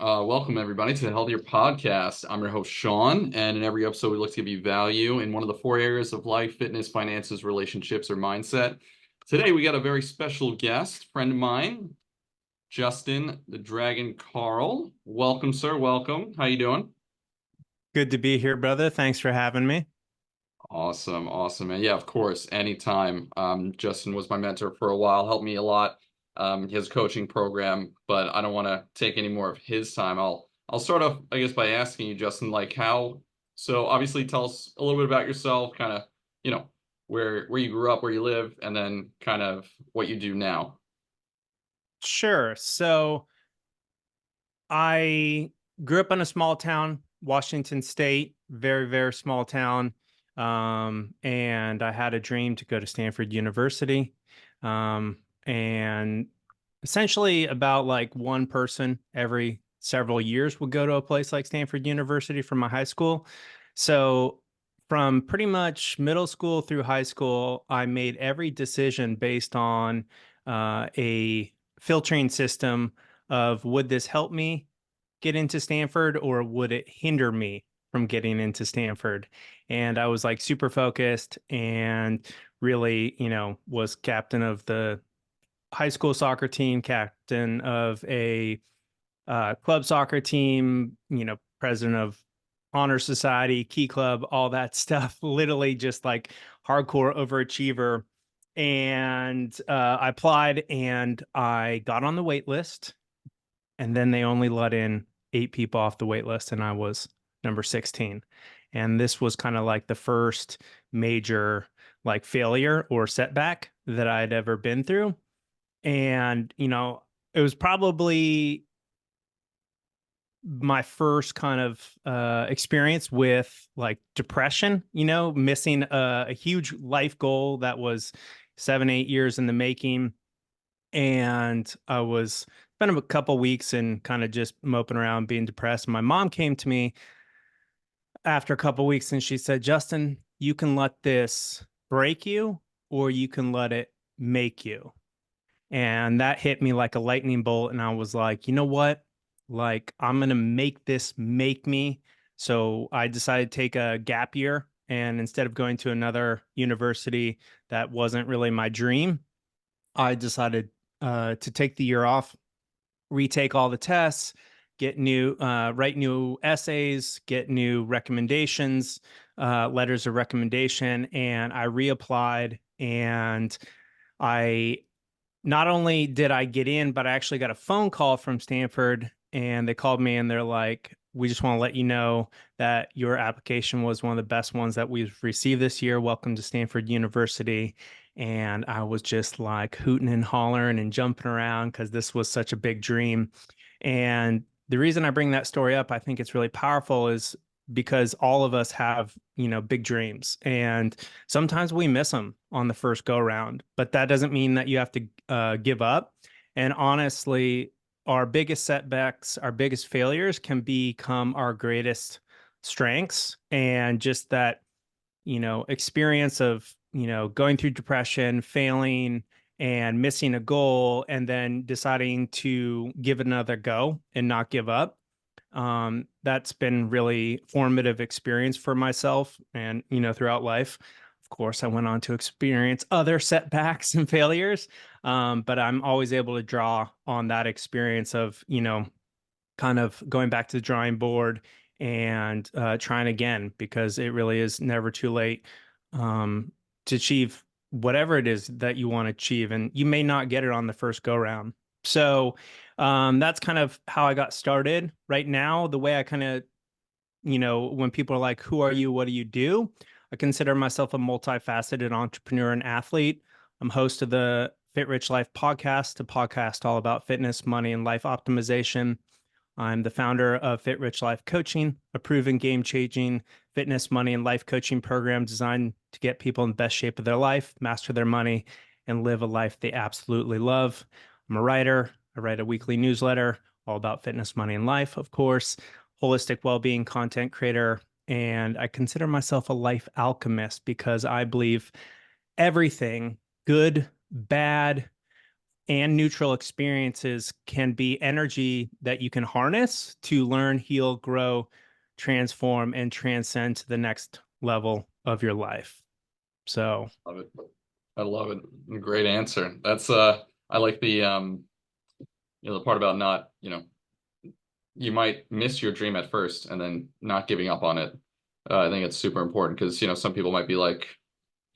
Welcome everybody to the Healthier podcast. I'm your host Shawn, and in every episode we look to give you value in one of the four areas of life: fitness, finances, relationships, or mindset. Today we got a very special guest, friend of mine, Justin the Dragon Carl. Welcome, sir. Welcome. How you doing? Good to be here, brother. Thanks for having me. Awesome, awesome. And yeah, of course, anytime. Justin was my mentor for a while, helped me a lot. His coaching program, but I don't want to take any more of his time. I'll start off, I guess, by asking you, Justin, like how, so obviously tell us a little bit about yourself, kind of, you know, where you grew up, where you live, and then kind of what you do now. Sure. So I grew up in a small town, Washington State, very, very small town. And I had a dream to go to Stanford University. And essentially, about like one person every several years would go to a place like Stanford University from my high school. So from pretty much middle school through high school, I made every decision based on a filtering system of would this help me get into Stanford or would it hinder me from getting into Stanford? And I was like super focused and really, was captain of the high school soccer team, captain of a club soccer team, president of honor society, key club, all that stuff, literally just like hardcore overachiever. And I applied and I got on the wait list, and then they only let in 8 people off the wait list, and I was number 16. And this was kind of like the first major like failure or setback that I'd ever been through. And it was probably my first kind of experience with like depression, missing a huge life goal that was 7, 8 years in the making. And I was spent a couple weeks and kind of just moping around being depressed. My mom came to me after a couple weeks and she said, Justin, you can let this break you or you can let it make you. And that hit me like a lightning bolt. And I was like, you know what? Like, I'm going to make this make me. So I decided to take a gap year. And instead of going to another university that wasn't really my dream, I decided to take the year off, retake all the tests, get new, write new essays, get new recommendations, letters of recommendation, and I reapplied. And I not only did I get in, but I actually got a phone call from Stanford, and they called me and they're like, "We just want to let you know that your application was one of the best ones that we've received this year. Welcome to Stanford University." And I was just like hooting and hollering and jumping around because this was such a big dream. And the reason I bring that story up, I think it's really powerful, is because all of us have, big dreams. And sometimes we miss them on the first go round, but that doesn't mean that you have to give up. And honestly, our biggest setbacks, our biggest failures can become our greatest strengths. And just that, experience of, going through depression, failing, and missing a goal, and then deciding to give it another go and not give up. That's been really formative experience for myself and, throughout life. Of course, I went on to experience other setbacks and failures, but I'm always able to draw on that experience of, kind of going back to the drawing board and trying again, because it really is never too late to achieve whatever it is that you want to achieve. And you may not get it on the first go round. So that's kind of how I got started. Right now, the way I kind of, when people are like, who are you? What do you do? I consider myself a multifaceted entrepreneur and athlete. I'm host of the Fit Rich Life podcast, a podcast all about fitness, money, and life optimization. I'm the founder of Fit Rich Life Coaching, a proven game changing fitness, money, and life coaching program designed to get people in the best shape of their life, master their money, and live a life they absolutely love. I'm a writer. I write a weekly newsletter all about fitness, money, and life, of course, holistic well being content creator. And I consider myself a life alchemist because I believe everything, good, bad, and neutral experiences can be energy that you can harness to learn, heal, grow, transform, and transcend to the next level of your life. So, Love it. I love it. Great answer. That's I like the the part about not, you might miss your dream at first and then not giving up on it. I think it's super important because, some people might be like,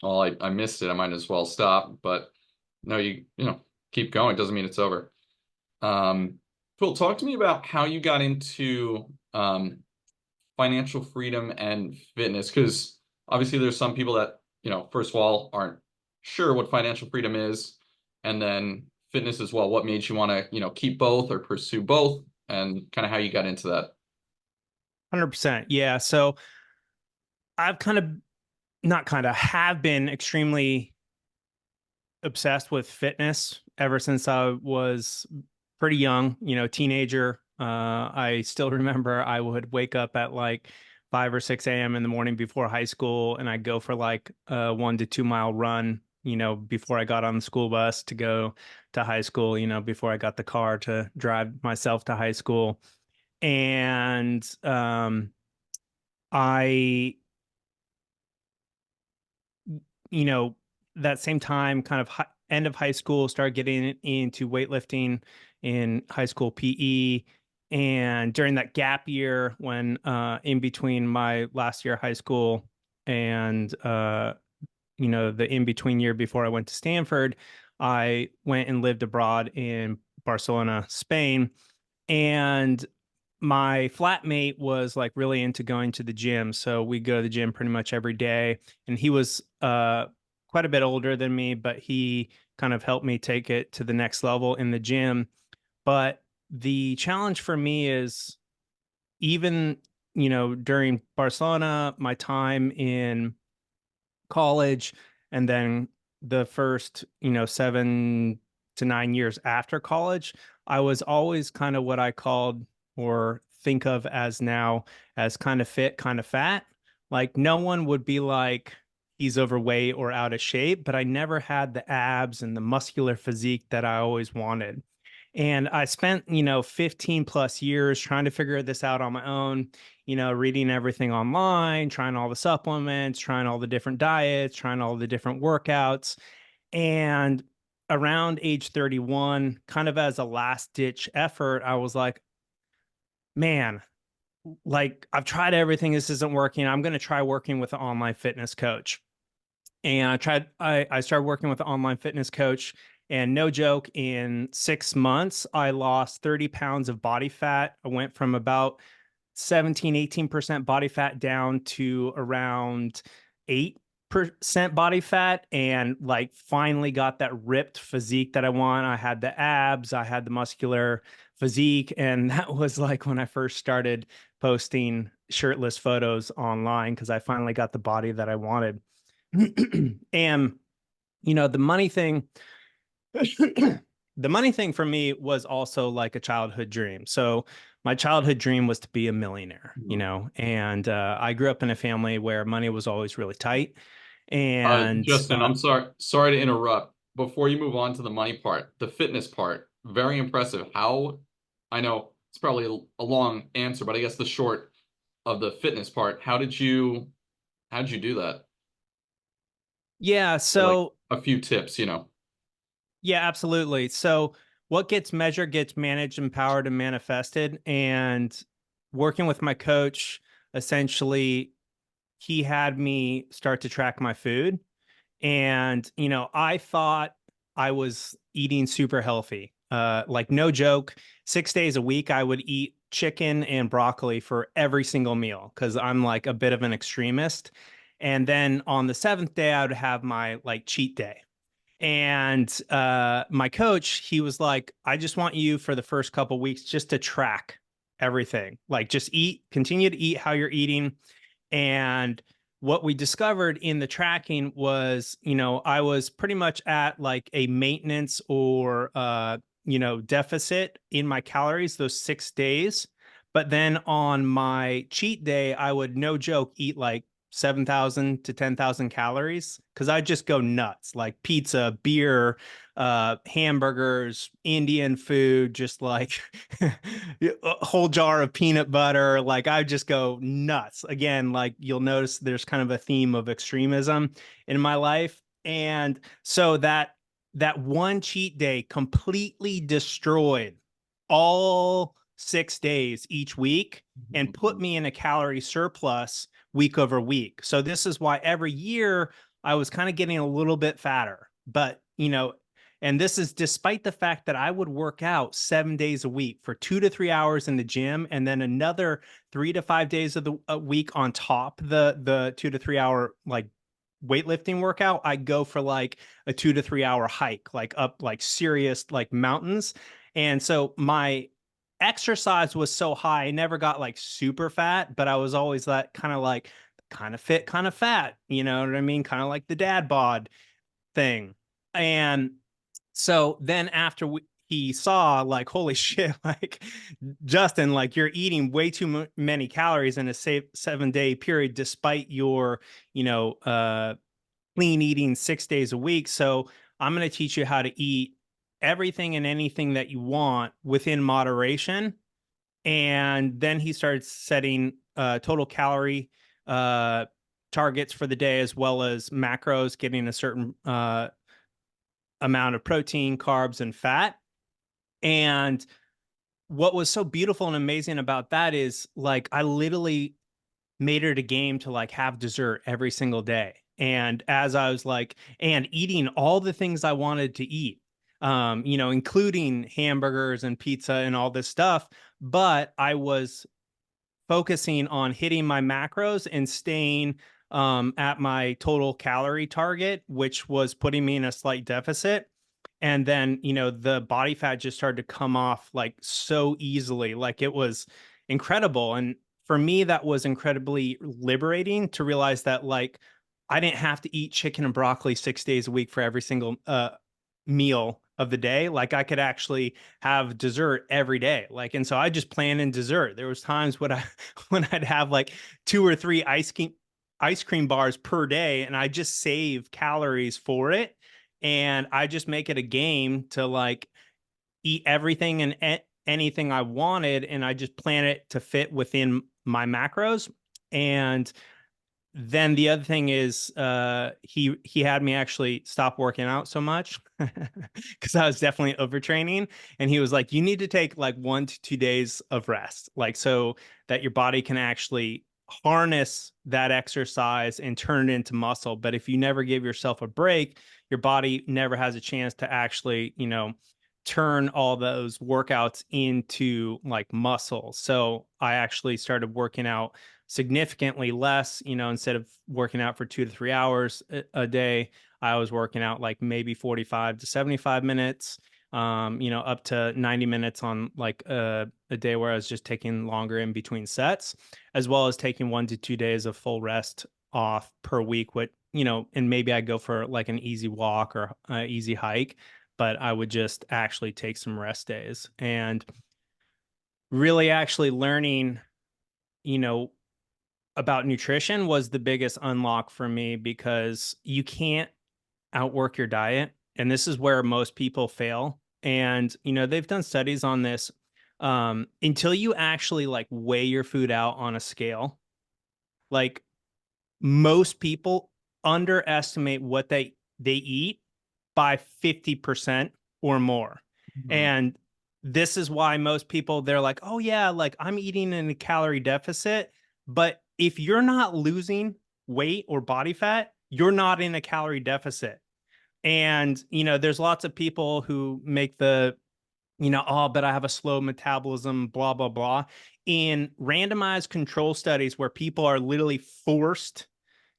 "Oh, I missed it. I might as well stop." But no, keep going. Doesn't mean it's over. Cool. Talk to me about how you got into financial freedom and fitness, because obviously there's some people that, first of all, aren't sure what financial freedom is, and then fitness as well. What made you want to, keep both or pursue both, and kind of how you got into that? 100%. Yeah. So, I've kind of not kind of have been extremely obsessed with fitness ever since I was pretty young, teenager. I still remember I would wake up at like 5 or 6 a.m. in the morning before high school, and I'd go for like a 1 to 2 mile run, before I got on the school bus to go to high school, before I got the car to drive myself to high school. And I you know, that same time, kind of end of high school, started getting into weightlifting in high school PE. And during that gap year, when in between my last year of high school and the in between year before I went to Stanford, I went and lived abroad in Barcelona, Spain. And my flatmate was like really into going to the gym. So we go to the gym pretty much every day. And he was quite a bit older than me, but he kind of helped me take it to the next level in the gym. But the challenge for me is even, during Barcelona, my time in college, and then the first, 7 to 9 years after college, I was always kind of what I called or think of as now as kind of fit, kind of fat. Like no one would be like, he's overweight or out of shape, but I never had the abs and the muscular physique that I always wanted. And I spent, 15 plus years trying to figure this out on my own, reading everything online, trying all the supplements, trying all the different diets, trying all the different workouts. And around age 31, kind of as a last ditch effort, I was like, man, like I've tried everything. This isn't working. I'm going to try working with an online fitness coach. And I started working with an online fitness coach. And no joke, in 6 months, I lost 30 pounds of body fat. I went from about 17, 18% body fat down to around 8% body fat, and like finally got that ripped physique that I want. I had the abs, I had the muscular physique. And that was like when I first started posting shirtless photos online because I finally got the body that I wanted. And the money thing, the money thing for me was also like a childhood dream. So my childhood dream was to be a millionaire, Mhm. and I grew up in a family where money was always really tight. And Justin, I'm sorry to interrupt. Before you move on to the money part, the fitness part, very impressive. How, I know it's probably a long answer, but I guess the short of the fitness part, how did you do that? yeah, Or like so a few tips. yeah, absolutely. So what gets measured gets managed, empowered, and manifested. And working with my coach, essentially, he had me start to track my food. And, I thought I was eating super healthy. Like, no joke, 6 days a week, I would eat chicken and broccoli for every single meal because I'm like a bit of an extremist. And then on the seventh day, I would have my like cheat day. And my coach, he was like, I just want you for the first couple weeks just to track everything. Like, just eat, continue to eat how you're eating. And what we discovered in the tracking was, I was pretty much at like a maintenance or, deficit in my calories those 6 days. But then on my cheat day, I would, no joke, eat like 7,000 to 10,000 calories because I just go nuts, like pizza, beer, hamburgers, Indian food, just like a whole jar of peanut butter. Like I just go nuts. Again, like you'll notice there's kind of a theme of extremism in my life. And so that one cheat day completely destroyed all 6 days each week and put Mhm. me in a calorie surplus week over week. So this is why every year I was kind of getting a little bit fatter. But, and this is despite the fact that I would work out 7 days a week for 2 to 3 hours in the gym and then another 3 to 5 days of the a week on top the 2 to 3 hour like weightlifting workout. I go for like a 2 to 3 hour hike, like up like serious like mountains. And so my exercise was so high, I never got like super fat, but I was always that kind of fit, kind of fat, you know what I mean? Kind of like the dad bod thing. And so then he saw like, holy shit, like Justin, like you're eating way too many calories in a 7 day period, despite your, you know, clean eating 6 days a week. So I'm going to teach you how to eat everything and anything that you want within moderation. And then he started setting total calorie uh, targets for the day, as well as macros, getting a certain amount of protein, carbs, and fat. And what was so beautiful and amazing about that is like I literally made it a game to like have dessert every single day. And as I was like, and eating all the things I wanted to eat, including hamburgers and pizza and all this stuff. But I was focusing on hitting my macros and staying at my total calorie target, which was putting me in a slight deficit. And then, the body fat just started to come off like so easily. Like it was incredible. And for me, that was incredibly liberating to realize that like I didn't have to eat chicken and broccoli 6 days a week for every single meal of the day. Like I could actually have dessert every day. Like, and so I just planned in dessert. There was times when I when I'd have like 2 or 3 ice cream bars per day, and I just save calories for it. And I just make it a game to like eat everything and anything I wanted, and I just plan it to fit within my macros. And then the other thing is he had me actually stop working out so much because I was definitely overtraining, and he was like, you need to take like 1 to 2 days of rest, like so that your body can actually harness that exercise and turn it into muscle. But if you never give yourself a break, your body never has a chance to actually turn all those workouts into like muscle. So I actually started working out significantly less, instead of working out for 2 to 3 hours a day, I was working out like maybe 45 to 75 minutes, up to 90 minutes on like a day where I was just taking longer in between sets, as well as taking 1 to 2 days of full rest off per week. And maybe I go for like an easy walk or easy hike, but I would just actually take some rest days and really actually learning, you know, about nutrition was the biggest unlock for me because you can't outwork your diet. And this is where most people fail. And, they've done studies on this. Until you actually like weigh your food out on a scale, like most people underestimate what they eat by 50% or more. Mhm. And this is why most people they're like, "Oh yeah, like I'm eating in a calorie deficit." But if you're not losing weight or body fat, you're not in a calorie deficit. And, there's lots of people who make oh, but I have a slow metabolism, blah, blah, blah. In randomized control studies where people are literally forced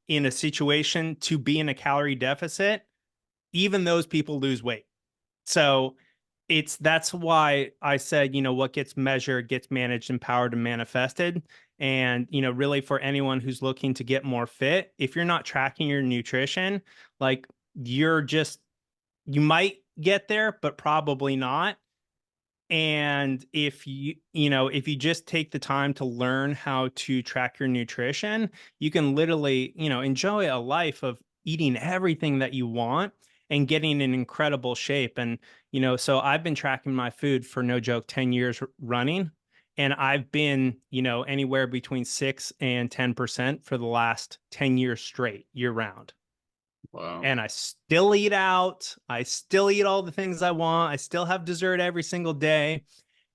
in a situation to be in a calorie deficit, even those people lose weight. So that's why I said, what gets measured gets managed, empowered, and manifested. And, really for anyone who's looking to get more fit, if you're not tracking your nutrition, like you might get there, but probably not. And if you just take the time to learn how to track your nutrition, you can literally, enjoy a life of eating everything that you want and getting in incredible shape. And, so I've been tracking my food for no joke 10 years running. And I've been, anywhere between 6 and 10% for the last 10 years straight, year round. Wow. And I still eat out. I still eat all the things I want. I still have dessert every single day.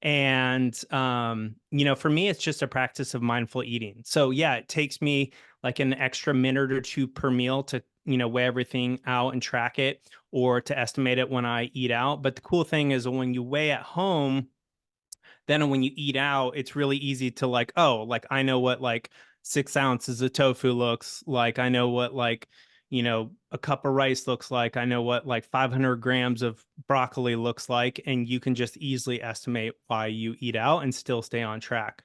And for me, it's just a practice of mindful eating. So yeah, it takes me like an extra minute or two per meal to, weigh everything out and track it, or to estimate it when I eat out. But the cool thing is when you weigh at home, then when you eat out, it's really easy to like, oh, like I know what like 6 ounces of tofu looks like. I know what like, a cup of rice looks like. I know what like 500 grams of broccoli looks like. And you can just easily estimate why you eat out and still stay on track.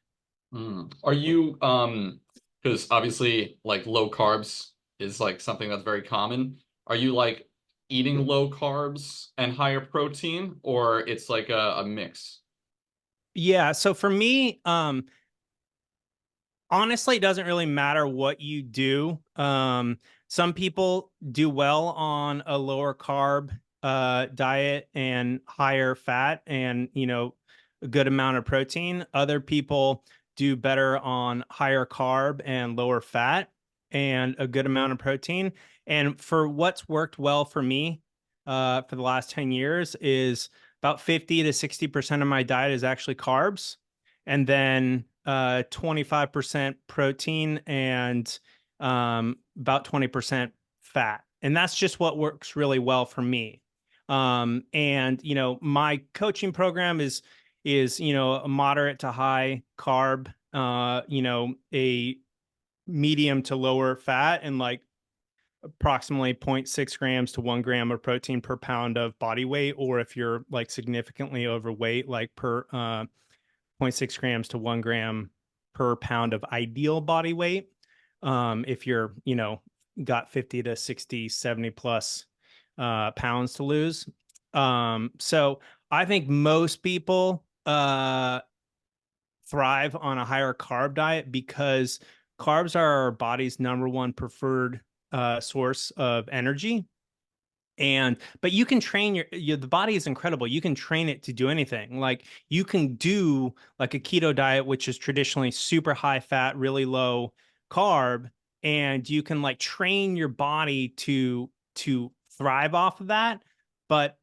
Are you because obviously like low carbs is like something that's very common. Are you like eating low carbs and higher protein, or it's like a mix? Yeah. So for me, honestly, it doesn't really matter what you do. Some people do well on a lower carb diet and higher fat and, a good amount of protein. Other people do better on higher carb and lower fat and a good amount of protein. And for what's worked well for me for the last 10 years is about 50 to 60% of my diet is actually carbs, and then 25% protein and about 20% fat. And that's just what works really well for me. And my coaching program is a moderate to high carb, a medium to lower fat, and like approximately zero point 0.6 grams to 1 gram of protein per pound of body weight. Or if you're like significantly overweight, like per zero point 0.6 grams to 1 gram per pound of ideal body weight. If you're, got 50 to 60, 70 plus pounds to lose. So I think most people thrive on a higher carb diet because carbs are our body's number one preferred source of energy. And but you can train the body is incredible. You can train it to do anything. Like you can do like a keto diet, which is traditionally super high fat, really low carb, and you can like train your body to thrive off of that. But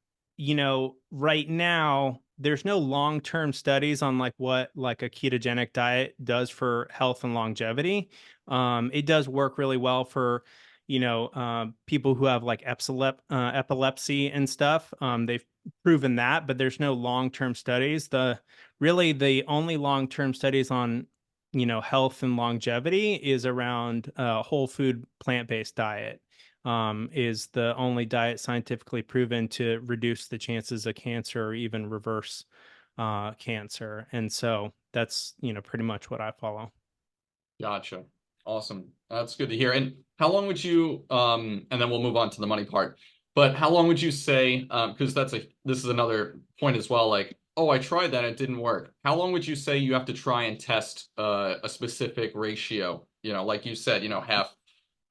right now there's no long-term studies on like what like a ketogenic diet does for health and longevity. It does work really well for people who have like epilepsy and stuff. They've proven that, but there's no long-term studies. The only long-term studies on, health and longevity is around whole food plant-based diet. Is the only diet scientifically proven to reduce the chances of cancer or even reverse cancer. And so that's, pretty much what I follow. Gotcha. Awesome. That's good to hear. And how long would you and then we'll move on to the money part. But how long would you say because this is another point as well, like, oh, I tried that, it didn't work. How long would you say you have to try and test a specific ratio? Like you said, half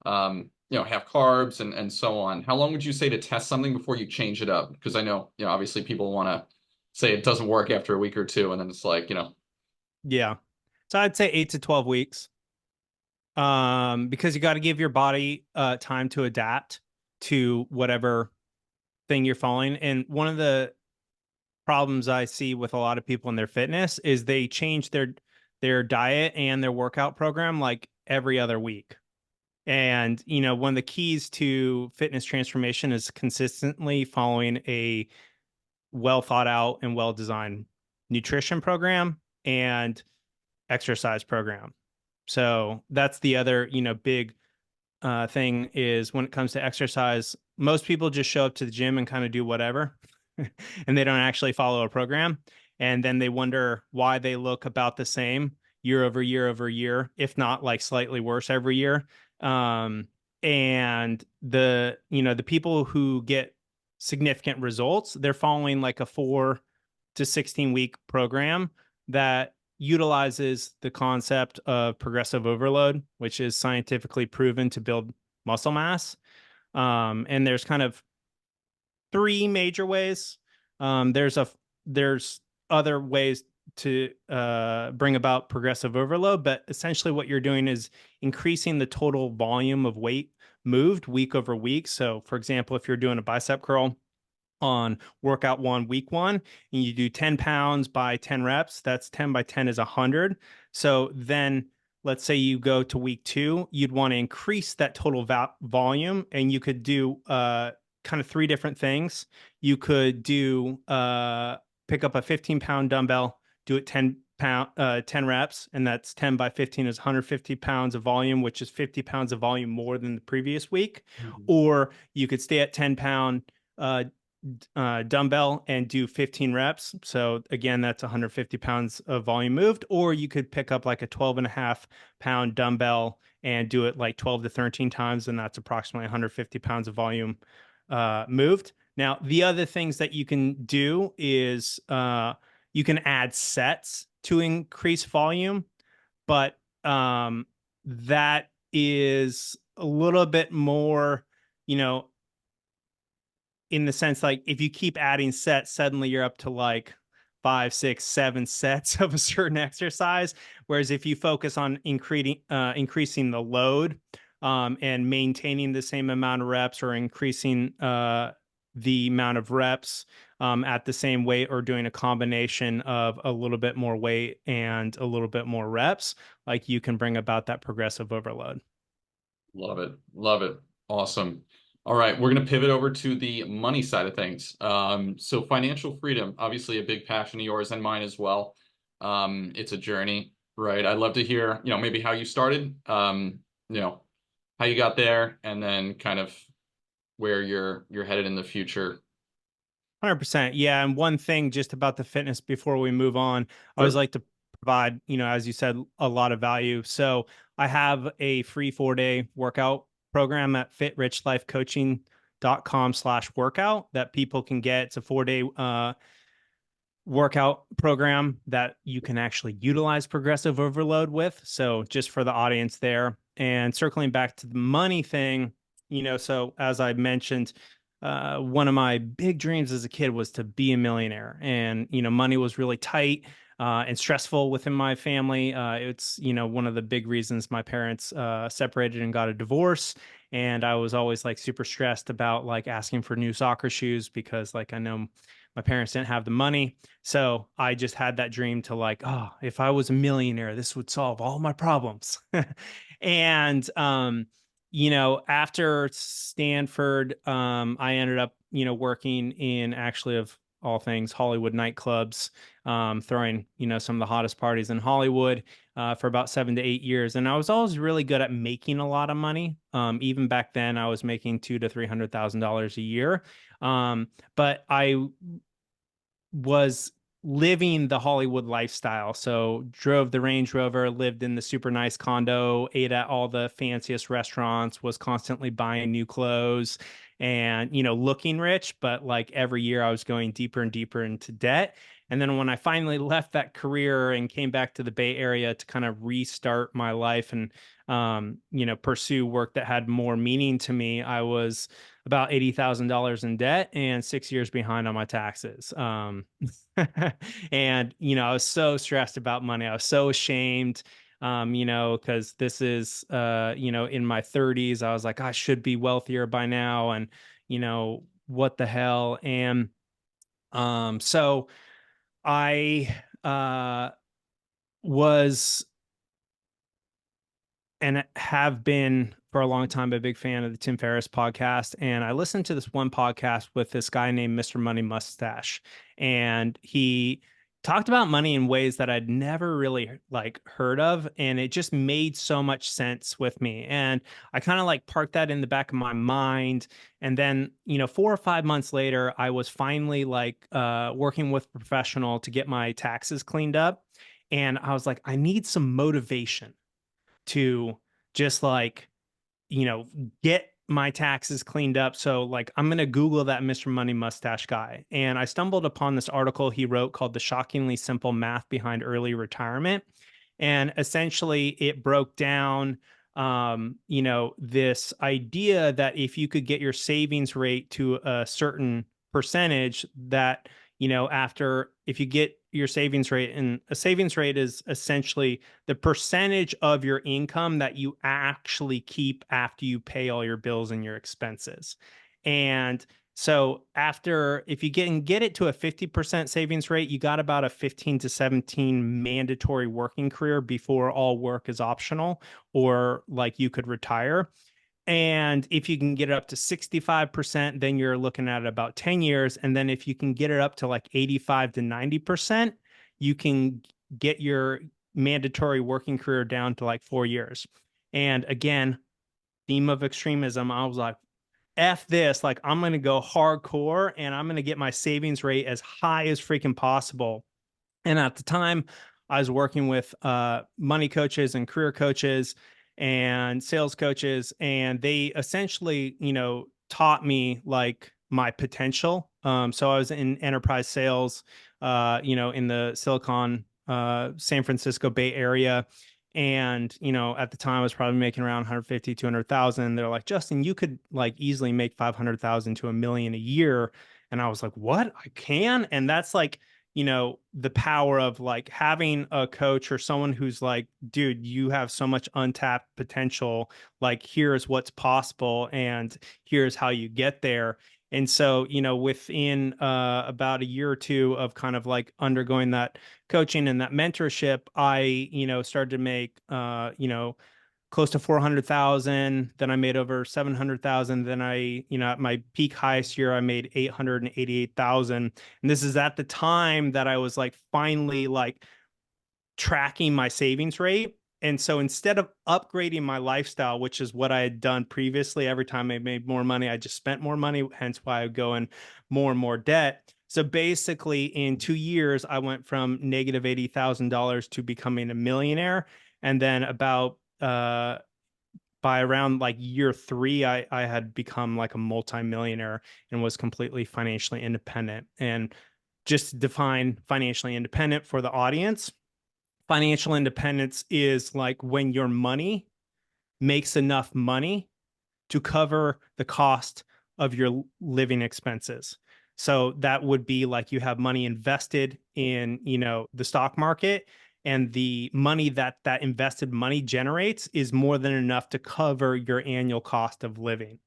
carbs and so on. How long would you say to test something before you change it up? Because I know, obviously people want to say it doesn't work after a week or two, and then it's like, Yeah. So I'd say 8 to 12 weeks. Because you got to give your body time to adapt to whatever thing you're following. And one of the problems I see with a lot of people in their fitness is they change their diet and their workout program like every other week. And one of the keys to fitness transformation is consistently following a well thought out and well designed nutrition program and exercise program. So that's the other, big thing is when it comes to exercise, most people just show up to the gym and kind of do whatever, and they don't actually follow a program. And then they wonder why they look about the same year over year, if not like slightly worse every year. And the people who get significant results, they're following like a to 16 week program that utilizes the concept of progressive overload, which is scientifically proven to build muscle mass. And there's kind of three major ways. There's other ways to bring about progressive overload, but essentially what you're doing is increasing the total volume of weight moved week over week. So, for example, if you're doing a bicep curl on workout one, week one, and you do 10 pounds by 10 reps, that's 10 by 10 is 100. So then let's say you go to week two, you'd want to increase that total volume, and you could do kind of three different things. You could do pick up a 15-pound dumbbell, do it 10 reps, and that's 10 by 15 is 150 pounds of volume, which is 50 pounds of volume more than the previous week. Mhm. Or you could stay at 10-pound dumbbell and do 15 reps. So again, that's 150 pounds of volume moved. Or you could pick up like a 12.5-pound dumbbell and do it like 12 to 13 times, and that's approximately 150 pounds of volume moved. Now, the other things that you can do is you can add sets to increase volume, but that is a little bit more, you know, in the sense like if you keep adding sets, suddenly you're up to like 5, 6, 7 sets of a certain exercise. Whereas if you focus on increasing the load and maintaining the same amount of reps, or increasing the amount of reps at the same weight, or doing a combination of a little bit more weight and a little bit more reps, like you can bring about that progressive overload. Love it. Love it. Awesome. All right, we're going to pivot over to the money side of things. So financial freedom, obviously a big passion of yours and mine as well. It's a journey, right? I'd love to hear, maybe how you started, you know, how you got there, and then kind of where you're headed in the future. 100%. Yeah. And one thing just about the fitness before we move on, I always Sure. like to provide, as you said, a lot of value. So I have a free 4-day workout program at fitrichlifecoaching.com/workout that people can get. It's a 4-day workout program that you can actually utilize progressive overload with. So just for the audience there, and circling back to the money thing, so as I mentioned, one of my big dreams as a kid was to be a millionaire, and money was really tight and stressful within my family. It's one of the big reasons my parents separated and got a divorce, and I was always like super stressed about like asking for new soccer shoes because like I know my parents didn't have the money. So I just had that dream to like, oh, if I was a millionaire, this would solve all my problems. And after Stanford, I ended up, working in, actually, of all things, Hollywood nightclubs, throwing, some of the hottest parties in Hollywood for about 7 to 8 years. And I was always really good at making a lot of money. Even back then, I was making $200,000 to $300,000 a year. But I was living the Hollywood lifestyle. So drove the Range Rover, lived in the super nice condo, ate at all the fanciest restaurants, was constantly buying new clothes and, looking rich. But like every year I was going deeper and deeper into debt. And then when I finally left that career and came back to the Bay Area to kind of restart my life and, pursue work that had more meaning to me, I was about $80,000 in debt and 6 years behind on my taxes. And, I was so stressed about money. I was so ashamed, because this is, in my 30s. I was like, I should be wealthier by now. And, what the hell? And so I was and have been for a long time a big fan of the Tim Ferriss podcast. And I listened to this one podcast with this guy named Mr. Money Mustache. And he talked about money in ways that I'd never really like heard of. And it just made so much sense with me. And I kind of like parked that in the back of my mind. And then, 4 or 5 months later, I was finally like working with a professional to get my taxes cleaned up. And I was like, I need some motivation to just like, you know, get my taxes cleaned up. So like I'm gonna Google that Mr. Money Mustache guy. And I stumbled upon this article he wrote called The Shockingly Simple Math Behind Early Retirement. And essentially it broke down this idea that if you could get your savings rate to a certain percentage, that after, if you get your savings rate, and a savings rate is essentially the percentage of your income that you actually keep after you pay all your bills and your expenses. And so after, if you get it to a 50% savings rate, you got about a 15 to 17 mandatory working career before all work is optional, or like you could retire. And if you can get it up to 65%, then you're looking at about 10 years. And then if you can get it up to like 85 to 90%, you can get your mandatory working career down to like 4 years. And again, theme of extremism, I was like, F this, like I'm going to go hardcore and I'm going to get my savings rate as high as freaking possible. And at the time, I was working with money coaches and career coaches and sales coaches, and they essentially, taught me like my potential. So I was in enterprise sales, in the Silicon, San Francisco Bay Area. And, at the time I was probably making around 150, 200,000. They're like, Justin, you could like easily make 500,000 to a million a year. And I was like, what? I can? And that's like, the power of like having a coach or someone who's like, dude, you have so much untapped potential. Like, here's what's possible and here's how you get there. And so, within about a year or two of kind of like undergoing that coaching and that mentorship, I, started to make, close to 400,000. Then I made over 700,000. Then I, at my peak highest year, I made 888,000. And this is at the time that I was like finally like tracking my savings rate. And so instead of upgrading my lifestyle, which is what I had done previously, every time I made more money, I just spent more money, hence why I would go in more and more debt. So basically, in 2 years, I went from negative $80,000 to becoming a millionaire. And then about by around like year three, I had become like a multimillionaire and was completely financially independent. And just to define financially independent for the audience, financial independence is like when your money makes enough money to cover the cost of your living expenses. So that would be like you have money invested in, the stock market, and the money that that invested money generates is more than enough to cover your annual cost of living.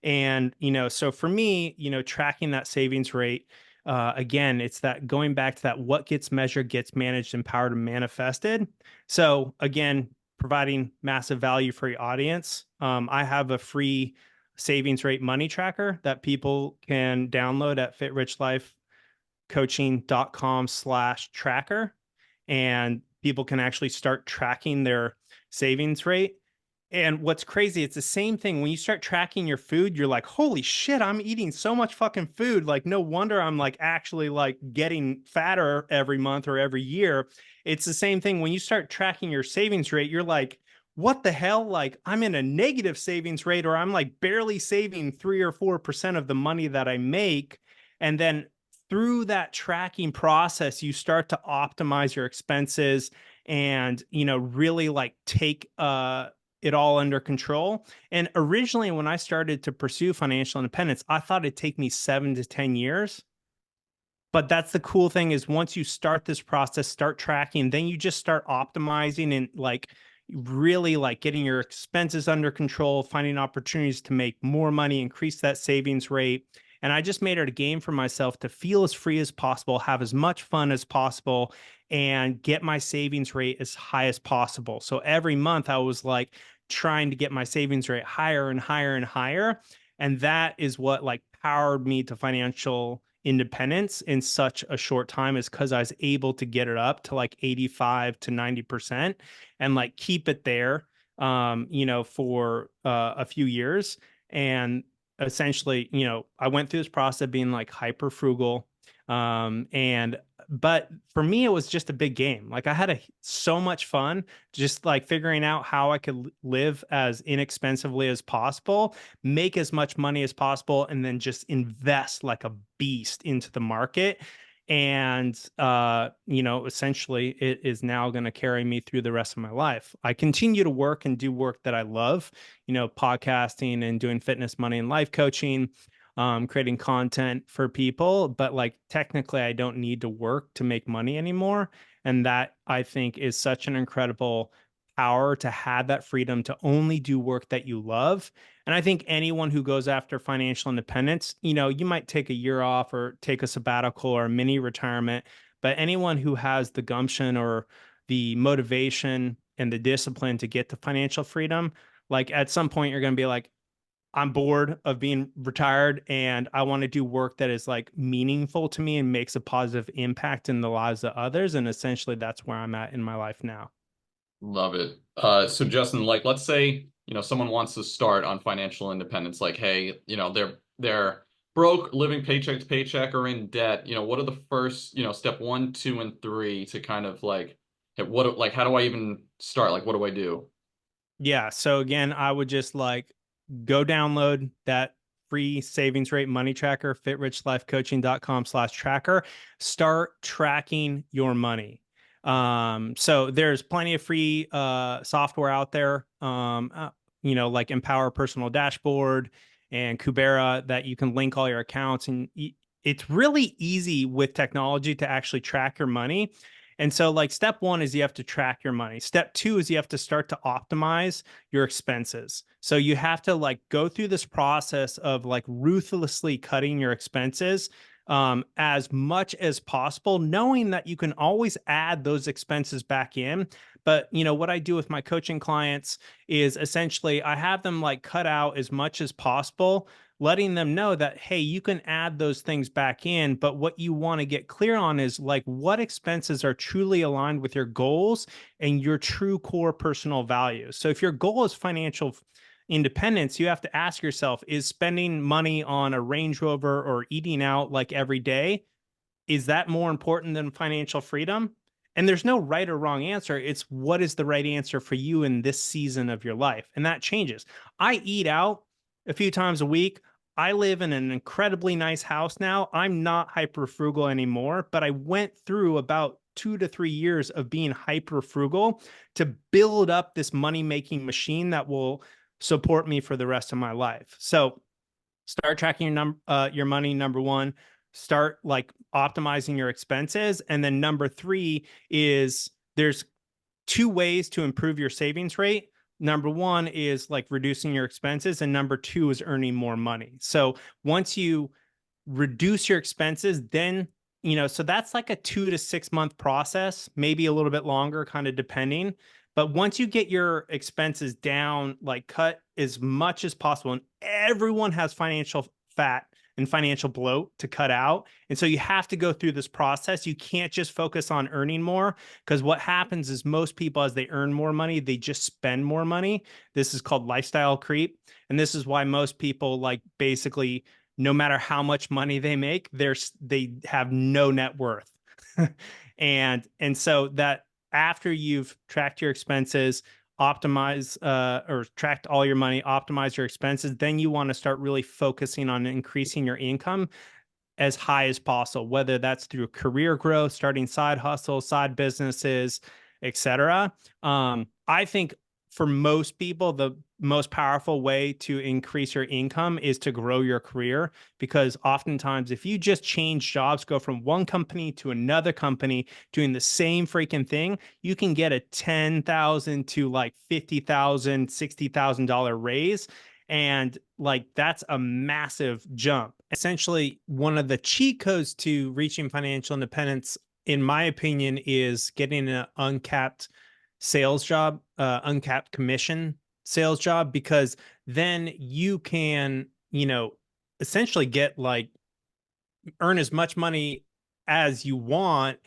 And, so for me, tracking that savings rate, again, it's that going back to that what gets measured gets managed, empowered, and manifested. So again, providing massive value for your audience. I have a free savings rate money tracker that people can download at fitrichlifecoaching.com/tracker. And people can actually start tracking their savings rate. And what's crazy, it's the same thing. When you start tracking your food, you're like, holy shit, I'm eating so much fucking food. Like, no wonder I'm like actually like getting fatter every month or every year. It's the same thing. When you start tracking your savings rate, you're like, what the hell? Like, I'm in a negative savings rate, or I'm like barely saving 3 or 4% of the money that I make. And then through that tracking process, you start to optimize your expenses and, really like take, it all under control. And originally, when I started to pursue financial independence, I thought it'd take me 7 to 10 years. But that's the cool thing, is once you start this process, start tracking, then you just start optimizing and like really like getting your expenses under control, finding opportunities to make more money, increase that savings rate. And I just made it a game for myself to feel as free as possible, have as much fun as possible, and get my savings rate as high as possible. So every month I was like trying to get my savings rate higher and higher and higher. And that is what like powered me to financial independence in such a short time, is because I was able to get it up to like 85 to 90% and like keep it there, for a few years. And essentially, I went through this process of being like hyper frugal. And but for me, it was just a big game. Like I had so much fun just like figuring out how I could live as inexpensively as possible, make as much money as possible, and then just invest like a beast into the market. And essentially it is now going to carry me through the rest of my life. I continue to work and do work that I love, podcasting and doing fitness, money, and life coaching, creating content for people. But like technically, I don't need to work to make money anymore. And that I think is such an incredible power to have that freedom to only do work that you love. And I think anyone who goes after financial independence, you might take a year off or take a sabbatical or a mini retirement, but anyone who has the gumption or the motivation and the discipline to get to financial freedom, like at some point you're going to be like, I'm bored of being retired and I want to do work that is like meaningful to me and makes a positive impact in the lives of others. And essentially that's where I'm at in my life now. Love it. So Justin, like, let's say, someone wants to start on financial independence, like, hey, they're broke, living paycheck to paycheck, or in debt. What are the first, step one, two, and three to kind of like, how do I even start? Like, what do I do? Yeah. So again, I would just like go download that free savings rate money tracker, fitrichlifecoaching.com/tracker. Start tracking your money. So there's plenty of free software out there, like Empower Personal Dashboard and Kubera that you can link all your accounts. And it's really easy with technology to actually track your money. And so, like, step one is you have to track your money. Step two is you have to start to optimize your expenses. So, you have to like go through this process of like ruthlessly cutting your expenses as much as possible, knowing that you can always add those expenses back in. But, what I do with my coaching clients is essentially I have them like cut out as much as possible, letting them know that, hey, you can add those things back in. But what you want to get clear on is like what expenses are truly aligned with your goals and your true core personal values. So if your goal is financial independence, you have to ask yourself, is spending money on a Range Rover or eating out like every day, is that more important than financial freedom? And there's no right or wrong answer. It's what is the right answer for you in this season of your life. And that changes. I eat out a few times a week. I live in an incredibly nice house now. I'm not hyper frugal anymore, but I went through about 2 to 3 years of being hyper frugal to build up this money making machine that will support me for the rest of my life. So start tracking your money. Number one, start like optimizing your expenses. And then number three is there's two ways to improve your savings rate. Number one is like reducing your expenses, and number two is earning more money. So once you reduce your expenses, then so that's like a 2 to 6 month process, maybe a little bit longer, kind of depending. But once you get your expenses down, like cut as much as possible, and everyone has financial fat and financial bloat to cut out. And so you have to go through this process. You can't just focus on earning more, because what happens is most people, as they earn more money, they just spend more money. This is called lifestyle creep. And this is why most people like basically no matter how much money they make, they have no net worth. And so that after you've tracked your expenses, optimize or tracked all your money, optimize your expenses, then you want to start really focusing on increasing your income as high as possible, whether that's through career growth, starting side hustles, side businesses, etc. I think for most people, the most powerful way to increase your income is to grow your career, because oftentimes if you just change jobs, go from one company to another company doing the same freaking thing, you can get a 10,000 to like 50,000, $60,000 raise. And like that's a massive jump. Essentially, one of the cheat codes to reaching financial independence, in my opinion, is getting an uncapped sales job, uncapped commission sales job, because then you can, essentially get like earn as much money as you want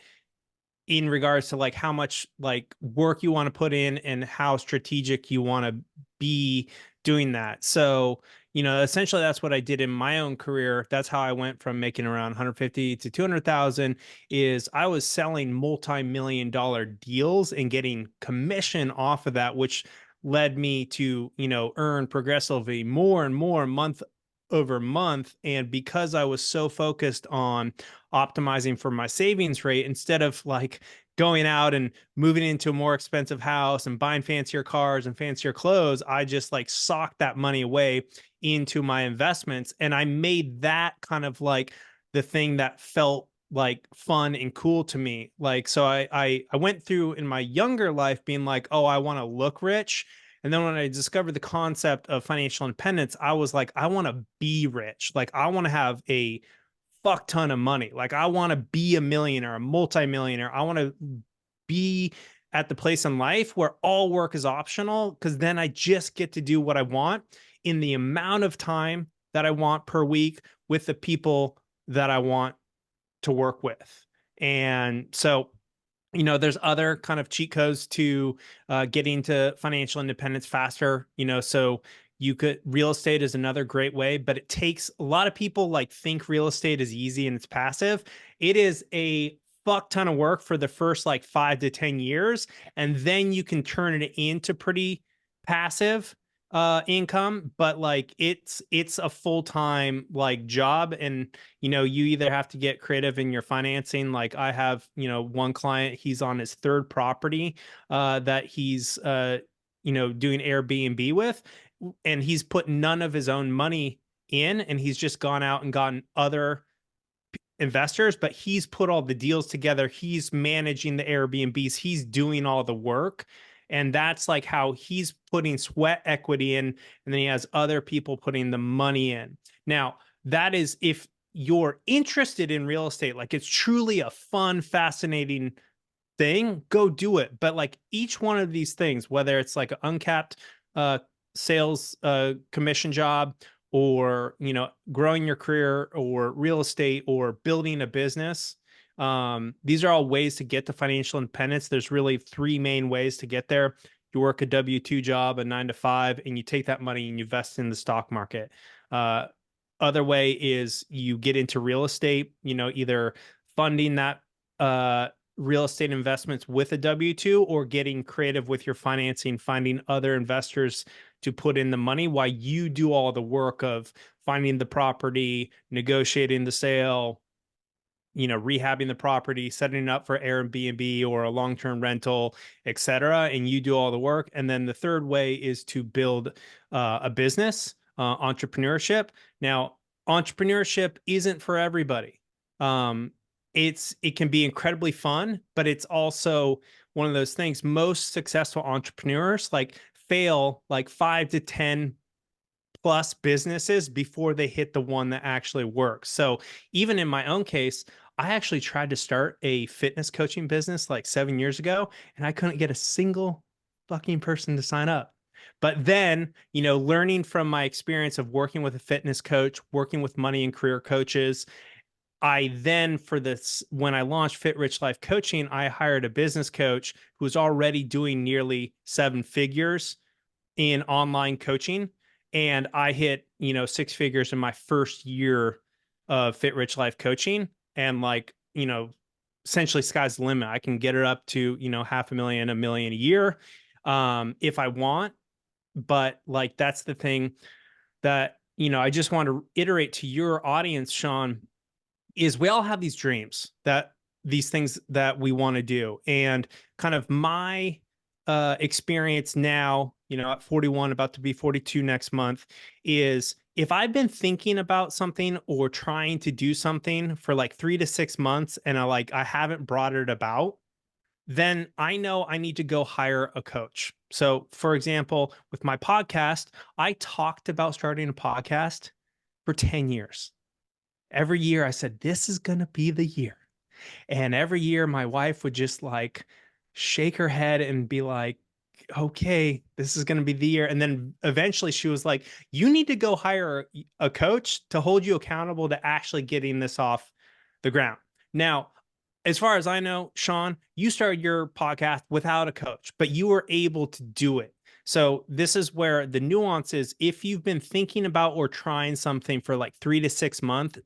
in regards to like how much like work you want to put in and how strategic you want to be doing that. So, essentially that's what I did in my own career. That's how I went from making around 150 to 200,000 is I was selling multi-million dollar deals and getting commission off of that, which led me to, earn progressively more and more month over month. And because I was so focused on optimizing for my savings rate, instead of like going out and moving into a more expensive house and buying fancier cars and fancier clothes, I just like socked that money away into my investments. And I made that kind of like the thing that felt like fun and cool to me. Like, so I went through in my younger life being like, oh, I want to look rich. And then when I discovered the concept of financial independence, I was like, I want to be rich. Like, I want to have a fuck ton of money. Like, I want to be a millionaire, a multimillionaire. I want to be at the place in life where all work is optional, because then I just get to do what I want in the amount of time that I want per week with the people that I want to work with. And so, there's other kind of cheat codes to getting to financial independence faster. So you could real estate is another great way, but it takes a lot of people like think real estate is easy and it's passive. It is a fuck ton of work for the first like 5 to 10 years, and then you can turn it into pretty passive income. But like it's a full-time like job, and you either have to get creative in your financing. Like I have, one client, he's on his third property that he's doing Airbnb with, and he's put none of his own money in, and he's just gone out and gotten other investors, but he's put all the deals together. He's managing the Airbnbs. He's doing all the work. And that's like how he's putting sweat equity in. And then he has other people putting the money in. Now, that is if you're interested in real estate, like it's truly a fun, fascinating thing, go do it. But like each one of these things, whether it's like an uncapped uh, sales commission job, or growing your career, or real estate, or building a business, these are all ways to get to financial independence. There's really three main ways to get there. You work a W-2 job, a 9 to 5, and you take that money and you invest in the stock market. uh, Other way is you get into real estate, either funding that real estate investments with a W-2, or getting creative with your financing, finding other investors to put in the money while you do all the work of finding the property, negotiating the sale, rehabbing the property, setting it up for Airbnb or a long-term rental, etc. And you do all the work. And then the third way is to build a business, entrepreneurship. Now, entrepreneurship isn't for everybody. Um, it can be incredibly fun, but it's also one of those things. Most successful entrepreneurs like fail like 5 to 10 plus businesses before they hit the one that actually works. So even in my own case, I actually tried to start a fitness coaching business like 7 years ago, and I couldn't get a single fucking person to sign up. But then, learning from my experience of working with a fitness coach, working with money and career coaches, I then, for this, when I launched Fit Rich Life Coaching, I hired a business coach who was already doing nearly 7 figures in online coaching. And I hit, 6 figures in my first year of Fit Rich Life Coaching. And like, essentially sky's the limit. I can get it up to, 500,000, 1 million a year if I want. But like, that's the thing that, I just want to iterate to your audience, Shawn, is we all have these dreams, that these things that we want to do. And kind of my experience now, at 41, about to be 42 next month, is if I've been thinking about something or trying to do something for like 3 to 6 months and I haven't brought it about, then I know I need to go hire a coach. So for example, with my podcast, I talked about starting a podcast for 10 years. Every year I said, this is going to be the year. And every year my wife would just like shake her head and be like, okay, this is going to be the year. And then eventually she was like, you need to go hire a coach to hold you accountable to actually getting this off the ground. Now, as far as I know, Shawn, you started your podcast without a coach, but you were able to do it. So this is where the nuance is. If you've been thinking about or trying something for like 3 to 6 months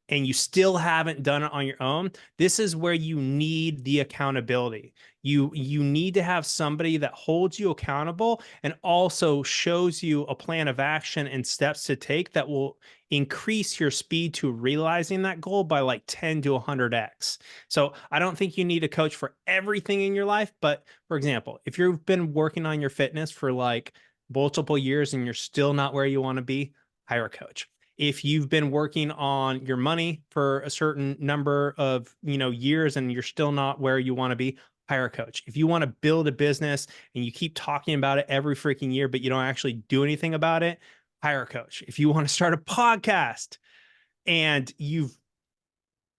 and you still haven't done it on your own, this is where you need the accountability. You need to have somebody that holds you accountable and also shows you a plan of action and steps to take that will increase your speed to realizing that goal by like 10 to 100x. So I don't think you need a coach for everything in your life, but for example, if you've been working on your fitness for like multiple years and you're still not where you want to be, hire a coach. If you've been working on your money for a certain number of years and you're still not where you want to be, hire a coach. If you want to build a business and you keep talking about it every freaking year but you don't actually do anything about it, hire a coach. If you want to start a podcast and you've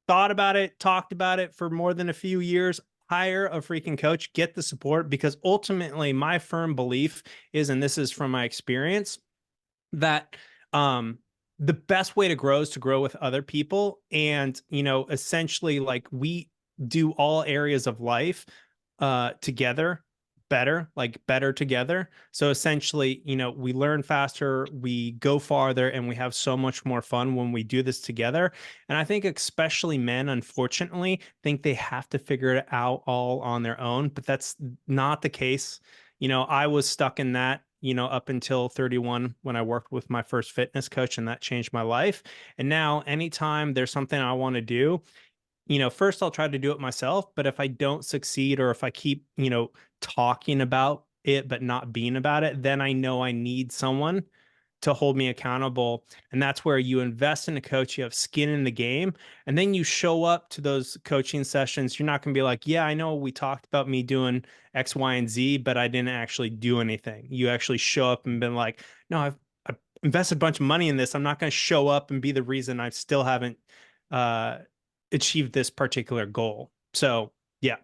thought about it, talked about it for more than a few years, hire a freaking coach, get the support, because ultimately my firm belief is, and this is from my experience, that the best way to grow is to grow with other people. And, essentially, like, we do all areas of life together better, like better together. So essentially, we learn faster, we go farther, and we have so much more fun when we do this together. And I think especially men, unfortunately, think they have to figure it out all on their own, but that's not the case. I was stuck in that, up until 31 when I worked with my first fitness coach, and that changed my life. And now anytime there's something I want to do, first I'll try to do it myself, but if I don't succeed or if I keep, talking about it but not being about it, then I know I need someone to hold me accountable. And that's where you invest in a coach, you have skin in the game, and then you show up to those coaching sessions. You're not going to be like, yeah, I know we talked about me doing X, Y, and Z, but I didn't actually do anything. You actually show up and been like, no, I've invested a bunch of money in this. I'm not going to show up and be the reason I still haven't uh, achieved this particular goal. So yeah.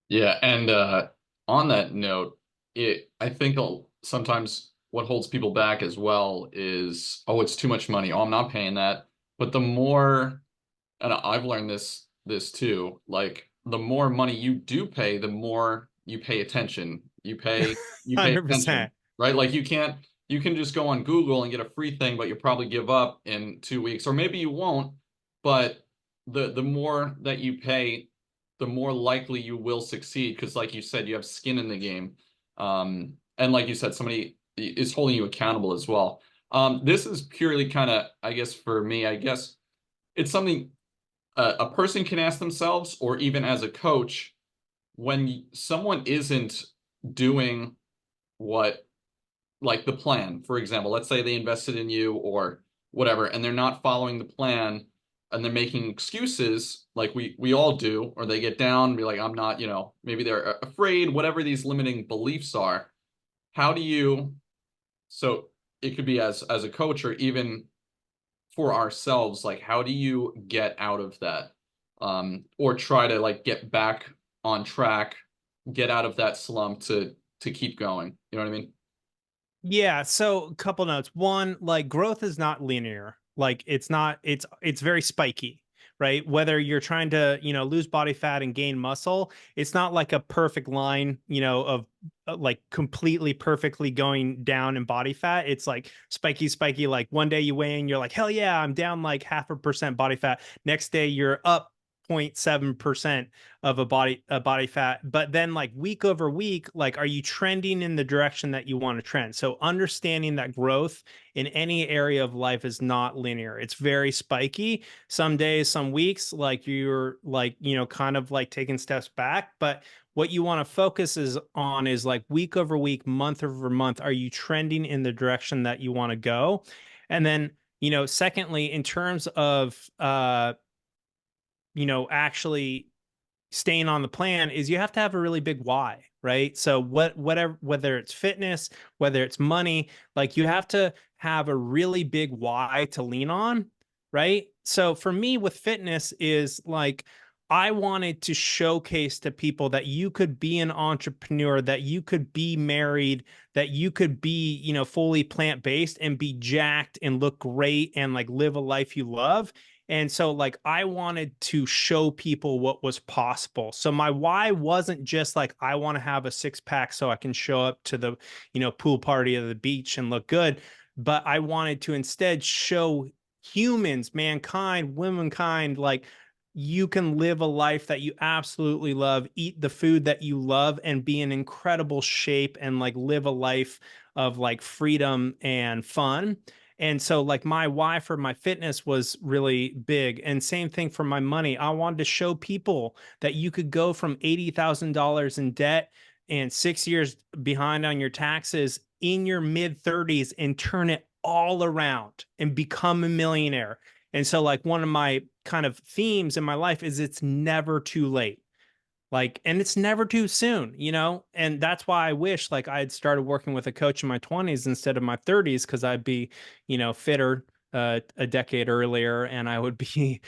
Yeah, and on that note, I think sometimes what holds people back as well is, oh, it's too much money. Oh, I'm not paying that. But the more, and I've learned this too, like the more money you do pay, the more you pay attention. You pay attention, 100%. right? Like you can just go on Google and get a free thing, but you'll probably give up in 2 weeks, or maybe you won't. But the more that you pay, the more likely you will succeed because, like you said, you have skin in the game. And like you said, somebody is holding you accountable as well. This is purely kind of, I guess, for me, I guess it's something a person can ask themselves, or even as a coach, when someone isn't doing what, like the plan, for example, let's say they invested in you or whatever, and they're not following the plan and they're making excuses like we all do, or they get down and be like, I'm not, maybe they're afraid, whatever these limiting beliefs are. How do you, so it could be as a coach or even for ourselves, like how do you get out of that? Or try to like get back on track, get out of that slump to keep going. You know what I mean? Yeah, so a couple notes. One, like, growth is not linear. Like, it's not, it's very spiky, right? Whether you're trying to, lose body fat and gain muscle, it's not like a perfect line, of like completely perfectly going down in body fat. It's like spiky, spiky. Like one day you weigh in, you're like, hell yeah, I'm down like 0.5% body fat. Next day you're up 0.7% of a body fat. But then, like, week over week, like, are you trending in the direction that you want to trend? So understanding that growth in any area of life is not linear. It's very spiky. Some days, some weeks, like, you're like, kind of like taking steps back. But what you want to focus on is like week over week, month over month, are you trending in the direction that you want to go? And then, secondly, in terms of actually staying on the plan, is you have to have a really big why, right? So whatever, whether it's fitness, whether it's money, like, you have to have a really big why to lean on, right? So for me with fitness is like, I wanted to showcase to people that you could be an entrepreneur, that you could be married, that you could be, fully plant-based and be jacked and look great and like live a life you love And so like I wanted to show people what was possible. So my why wasn't just like I want to have a six pack so I can show up to the, pool party at the beach and look good, but I wanted to instead show humans, mankind, womankind, like you can live a life that you absolutely love, eat the food that you love, and be in incredible shape and like live a life of like freedom and fun. And so like my why for my fitness was really big. And same thing for my money. I wanted to show people that you could go from $80,000 in debt and 6 years behind on your taxes in your mid 30s and turn it all around and become a millionaire. And so like one of my kind of themes in my life is it's never too late. Like, and it's never too soon, and that's why I wish like I had started working with a coach in my 20s instead of my 30s, because I'd be, fitter a decade earlier, and I would be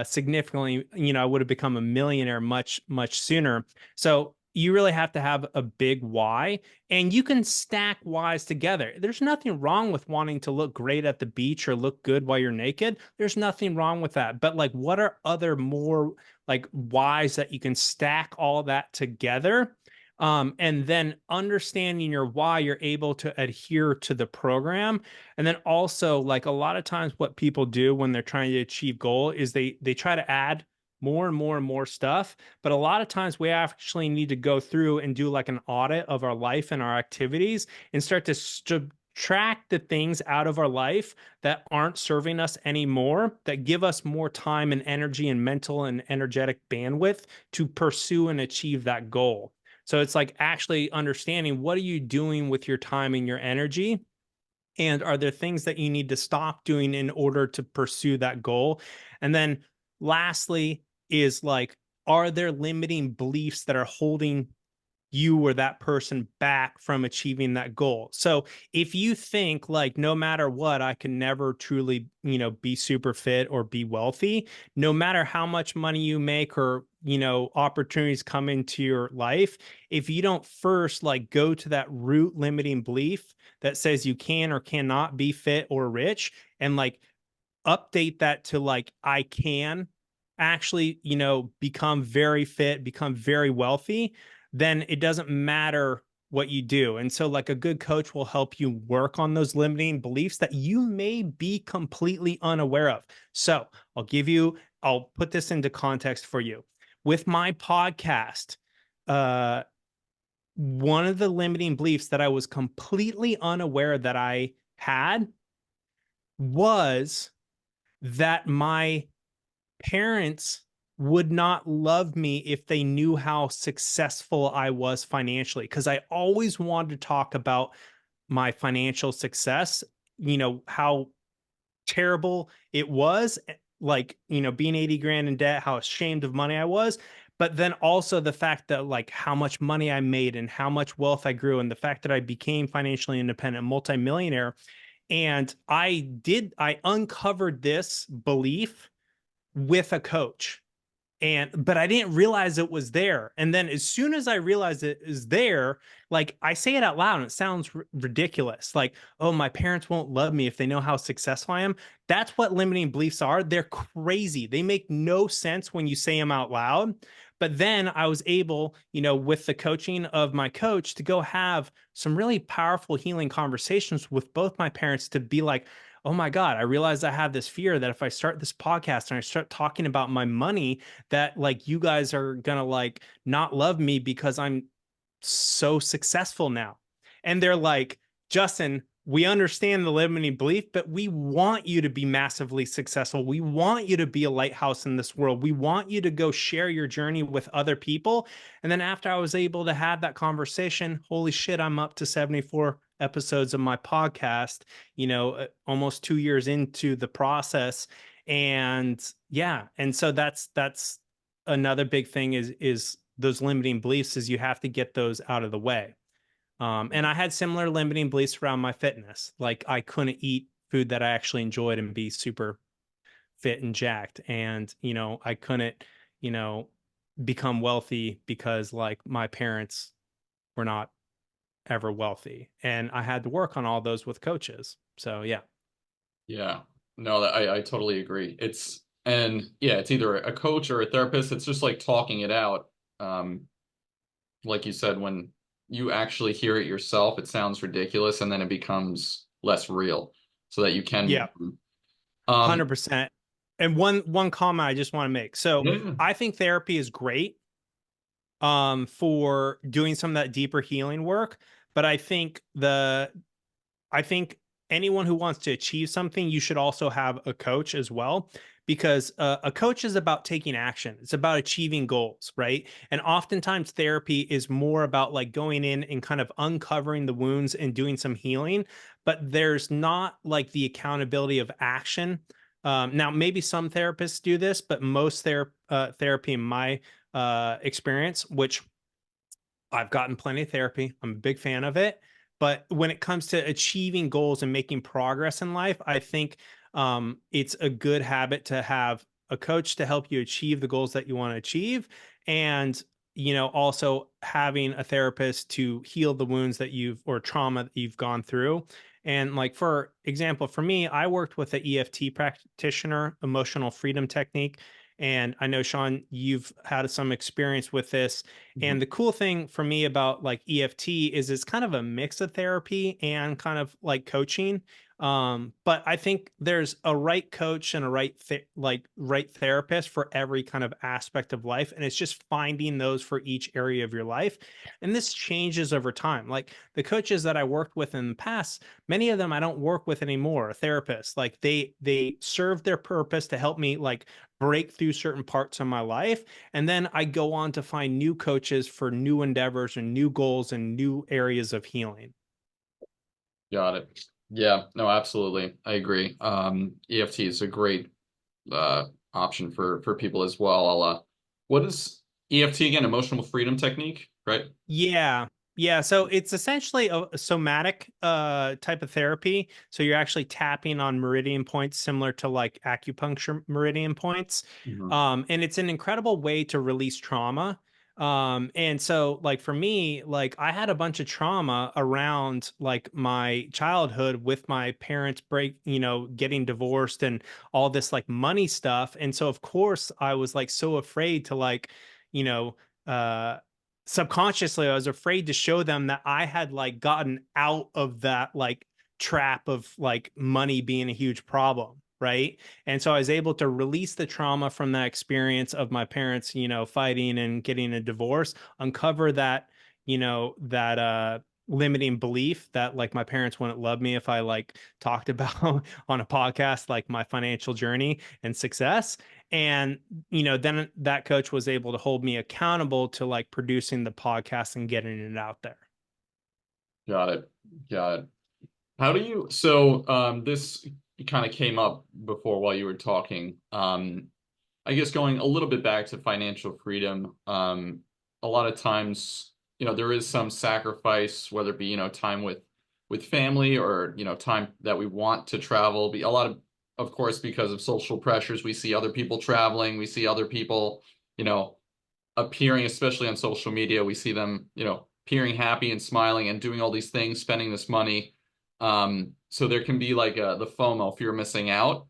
significantly, I would have become a millionaire much, much sooner. So you really have to have a big why, and you can stack whys together. There's nothing wrong with wanting to look great at the beach or look good while you're naked. There's nothing wrong with that. But like, what are other more like whys that you can stack all that together? And then understanding your why, you're able to adhere to the program. And then also, like a lot of times, what people do when they're trying to achieve goal is they try to add more and more and more stuff. But a lot of times, we actually need to go through and do like an audit of our life and our activities and start to subtract the things out of our life that aren't serving us anymore, that give us more time and energy and mental and energetic bandwidth to pursue and achieve that goal. So it's like actually understanding, what are you doing with your time and your energy? And are there things that you need to stop doing in order to pursue that goal? And then lastly is like, are there limiting beliefs that are holding you or that person back from achieving that goal? So if you think like no matter what, I can never truly, be super fit or be wealthy, no matter how much money you make or, opportunities come into your life, if you don't first like go to that root limiting belief that says you can or cannot be fit or rich, and like update that to like I can actually, become very fit, become very wealthy, then it doesn't matter what you do. And so like a good coach will help you work on those limiting beliefs that you may be completely unaware of. So I'll put this into context for you. With my podcast, uh, one of the limiting beliefs that I was completely unaware that I had was that my parents would not love me if they knew how successful I was financially. Because I always wanted to talk about my financial success, how terrible it was, like, being 80 grand in debt, how ashamed of money I was. But then also the fact that like how much money I made and how much wealth I grew, and the fact that I became financially independent, multimillionaire. And I uncovered this belief with a coach, but I didn't realize it was there. And then as soon as I realized it is there, like I say it out loud and it sounds ridiculous, like, oh, my parents won't love me if they know how successful I am. That's what limiting beliefs are. They're crazy. They make no sense when you say them out loud. But then I was able, with the coaching of my coach, to go have some really powerful healing conversations with both my parents, to be like, oh my God, I realized I have this fear that if I start this podcast and I start talking about my money, that like you guys are gonna like not love me because I'm so successful now. And they're like, Justin, we understand the limiting belief, but we want you to be massively successful. We want you to be a lighthouse in this world. We want you to go share your journey with other people. And then after I was able to have that conversation, holy shit, I'm up to 74 episodes of my podcast, almost 2 years into the process. And yeah, and so that's another big thing is those limiting beliefs, is you have to get those out of the way. And I had similar limiting beliefs around my fitness. Like I couldn't eat food that I actually enjoyed and be super fit and jacked. And, I couldn't, you know, become wealthy because like my parents were not ever wealthy. And I had to work on all those with coaches. So yeah. Yeah. No, I totally agree. It's And yeah, it's either a coach or a therapist. It's just like talking it out. Um, like you said, when you actually hear it yourself, it sounds ridiculous, and then it becomes less real, so that you can move Yeah, on. 100%. And one comment I just want to make. So Yeah. I think therapy is great for doing some of that deeper healing work, but I think anyone who wants to achieve something, you should also have a coach as well, because a coach is about taking action. It's about achieving goals, right? And oftentimes therapy is more about like going in and kind of uncovering the wounds and doing some healing, but there's not like the accountability of action. Now, maybe some therapists do this, but most therapy, in my experience, which I've gotten plenty of therapy. I'm a big fan of it. But when it comes to achieving goals and making progress in life, I think it's a good habit to have a coach to help you achieve the goals that you want to achieve. And, also having a therapist to heal the wounds that or trauma that you've gone through. And, like, for example, for me, I worked with the EFT practitioner, emotional freedom technique. And I know, Shawn, you've had some experience with this, Mhm. and the cool thing for me about like EFT is it's kind of a mix of therapy and kind of like coaching. But I think there's a right coach and a right therapist for every kind of aspect of life. And it's just finding those for each area of your life. And this changes over time. Like the coaches that I worked with in the past, many of them I don't work with anymore, therapists. Like they serve their purpose to help me like break through certain parts of my life, and then I go on to find new coaches for new endeavors and new goals and new areas of healing. Got it. Yeah, no, absolutely. I agree. EFT is a great option for people as well. What is EFT again? Emotional freedom technique, right? Yeah. Yeah. So it's essentially a somatic type of therapy. So you're actually tapping on meridian points similar to like acupuncture meridian points. Mhm. And it's an incredible way to release trauma. And so like for me, like I had a bunch of trauma around like my childhood with my parents getting divorced and all this like money stuff. And so of course I was like so afraid to like, you know, uh subconsciously I was afraid to show them that I had like gotten out of that like trap of like money being a huge problem, right? And so I was able to release the trauma from that experience of my parents, fighting and getting a divorce, uncover that, that limiting belief that like my parents wouldn't love me if I like talked about on a podcast like my financial journey and success. And then that coach was able to hold me accountable to like producing the podcast and getting it out there. Got it. Got it. How do you, so this kind of came up before while you were talking. I guess going a little bit back to financial freedom, a lot of times, there is some sacrifice, whether it be, time with family or, time that we want to travel. Be a lot of course, because of social pressures, we see other people traveling, we see other people, you know, appearing, especially on social media, we see them, appearing happy and smiling and doing all these things, spending this money. So there can be like the FOMO, fear of missing out.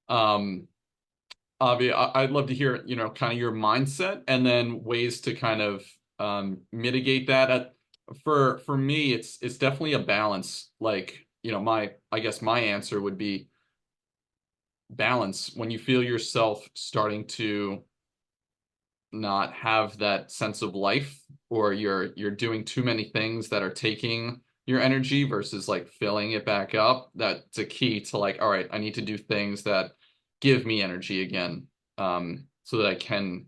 Um, I'd love to hear, kind of your mindset and then ways to kind of mitigate that. For me, it's definitely a balance. Like, I guess my answer would be balance. When you feel yourself starting to not have that sense of life, or you're doing too many things that are taking your energy versus like filling it back up, that's a key to like, all right, I need to do things that give me energy again, so that I can,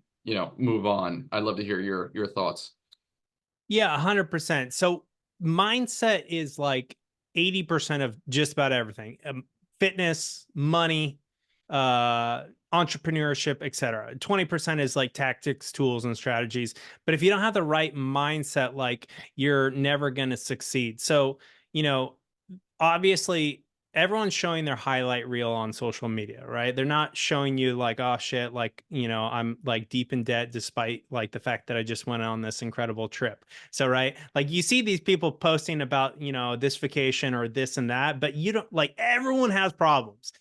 move on. I'd love to hear your thoughts. Yeah, 100%. So mindset is like 80% of just about everything. Fitness, money, entrepreneurship, etc. 20% is like tactics, tools, and strategies. But if you don't have the right mindset, like you're never going to succeed. So, you know, obviously everyone's showing their highlight reel on social media, right? They're not showing you like, oh shit, like, I'm like deep in debt despite like the fact that I just went on this incredible trip. So, right, like you see these people posting about, this vacation or this and that, but you don't, like, everyone has problems.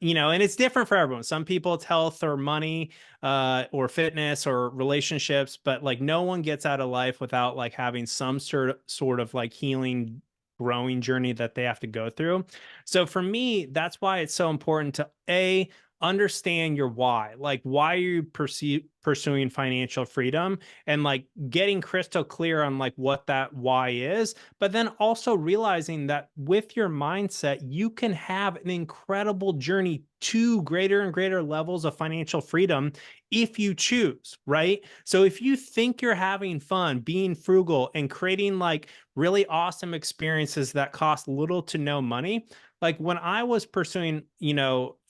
and it's different for everyone. Some people it's health or money, or fitness or relationships, but like no one gets out of life without like having some sort of like healing, growing journey that they have to go through. So for me, that's why it's so important to understand your why. Like, why are you pursuing financial freedom, and like getting crystal clear on like what that why is, but then also realizing that with your mindset, you can have an incredible journey to greater and greater levels of financial freedom if you choose, right? So if you think you're having fun being frugal and creating like really awesome experiences that cost little to no money, like when I was pursuing,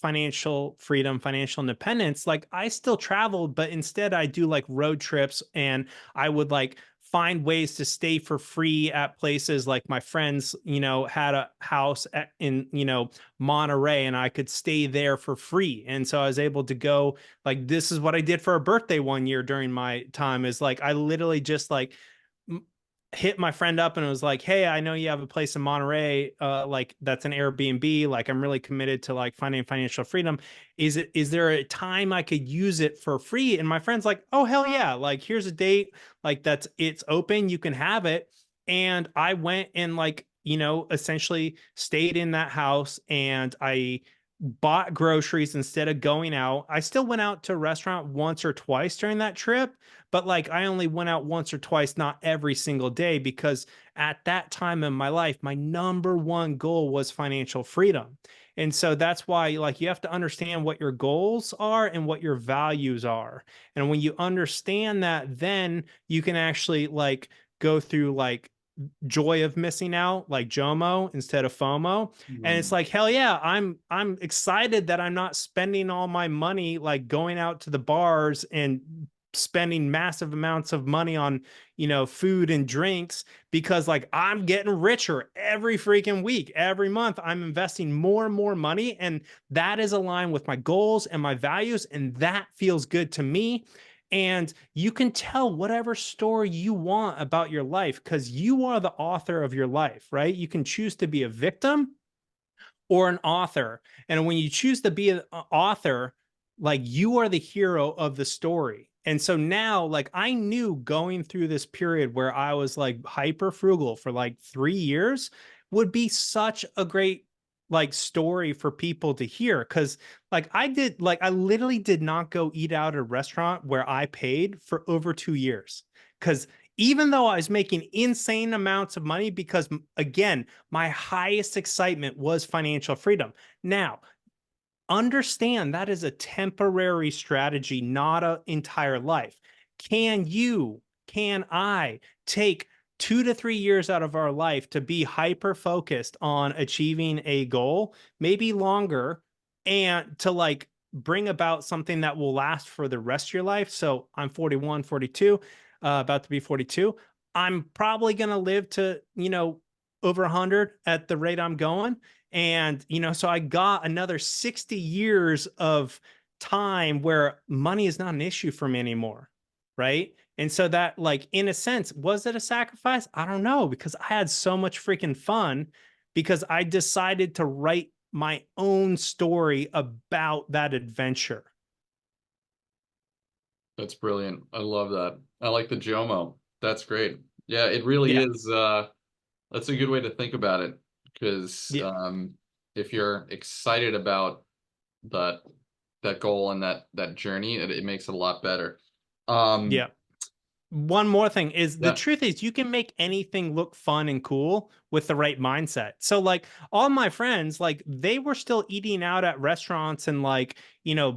financial freedom, financial independence, like I still traveled, but instead I do like road trips, and I would like find ways to stay for free at places like my friends, had a house in, Monterey, and I could stay there for free. And so I was able to go, like, this is what I did for a birthday one year during my time, is like, I literally just like hit my friend up and it was like, hey, I know you have a place in Monterey, like that's an Airbnb. Like, I'm really committed to like finding financial freedom. Is there a time I could use it for free? And my friend's like, oh, hell yeah. Like, here's a date. Like, it's open. You can have it. And I went and like, essentially stayed in that house, and I bought groceries instead of going out. I still went out to a restaurant once or twice during that trip, but like I only went out once or twice, not every single day, because at that time in my life, my number one goal was financial freedom. And so that's why like you have to understand what your goals are and what your values are. And when you understand that, then you can actually like go through like joy of missing out, like JOMO instead of FOMO. And it's Mm. like, hell yeah, I'm excited that I'm not spending all my money like going out to the bars and spending massive amounts of money on, food and drinks, because like I'm getting richer every freaking week, every month. I'm investing more and more money, and that is aligned with my goals and my values, and that feels good to me. And you can tell whatever story you want about your life, because you are the author of your life, right? You can choose to be a victim or an author. And when you choose to be an author, like you are the hero of the story. And so now, like, I knew going through this period where I was like hyper frugal for like 3 years would be such a great like story for people to hear. Cause like I literally did not go eat out at a restaurant where I paid for over 2 years. Cause even though I was making insane amounts of money, because again, my highest excitement was financial freedom. Now, understand that is a temporary strategy, not an entire life. Can I take 2 to 3 years out of our life to be hyper focused on achieving a goal, maybe longer, and to like bring about something that will last for the rest of your life? So I'm 41, 42, about to be 42. I'm probably going to live to, over 100 at the rate I'm going. And, so I got another 60 years of time where money is not an issue for me anymore. Right. And so that, like, in a sense, was it a sacrifice? I don't know, because I had so much freaking fun, because I decided to write my own story about that adventure. That's brilliant. I love that. I like the JOMO. That's great. Yeah, it really Yeah. is. That's a good way to think about it, because Yeah. if you're excited about that that goal and that journey, it makes it a lot better. Um, Yeah. One more thing is, the yeah. truth is you can make anything look fun and cool with the right mindset. So like all my friends, like they were still eating out at restaurants and like,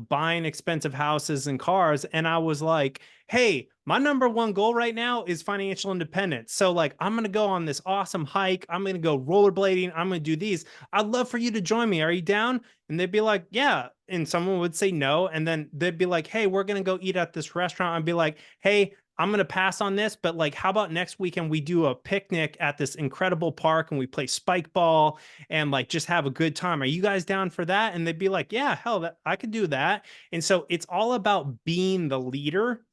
buying expensive houses and cars. And I was like, hey, my number one goal right now is financial independence. So like I'm going to go on this awesome hike. I'm going to go rollerblading. I'm going to do these. I'd love for you to join me. Are you down? And they'd be like, yeah. And someone would say no. And then they'd be like, hey, we're going to go eat at this restaurant. I'd be like, hey, I'm going to pass on this, but like, how about next weekend we do a picnic at this incredible park and we play spike ball and like just have a good time? Are you guys down for that? And they'd be like, yeah, hell, I could do that. And so it's all about being the leader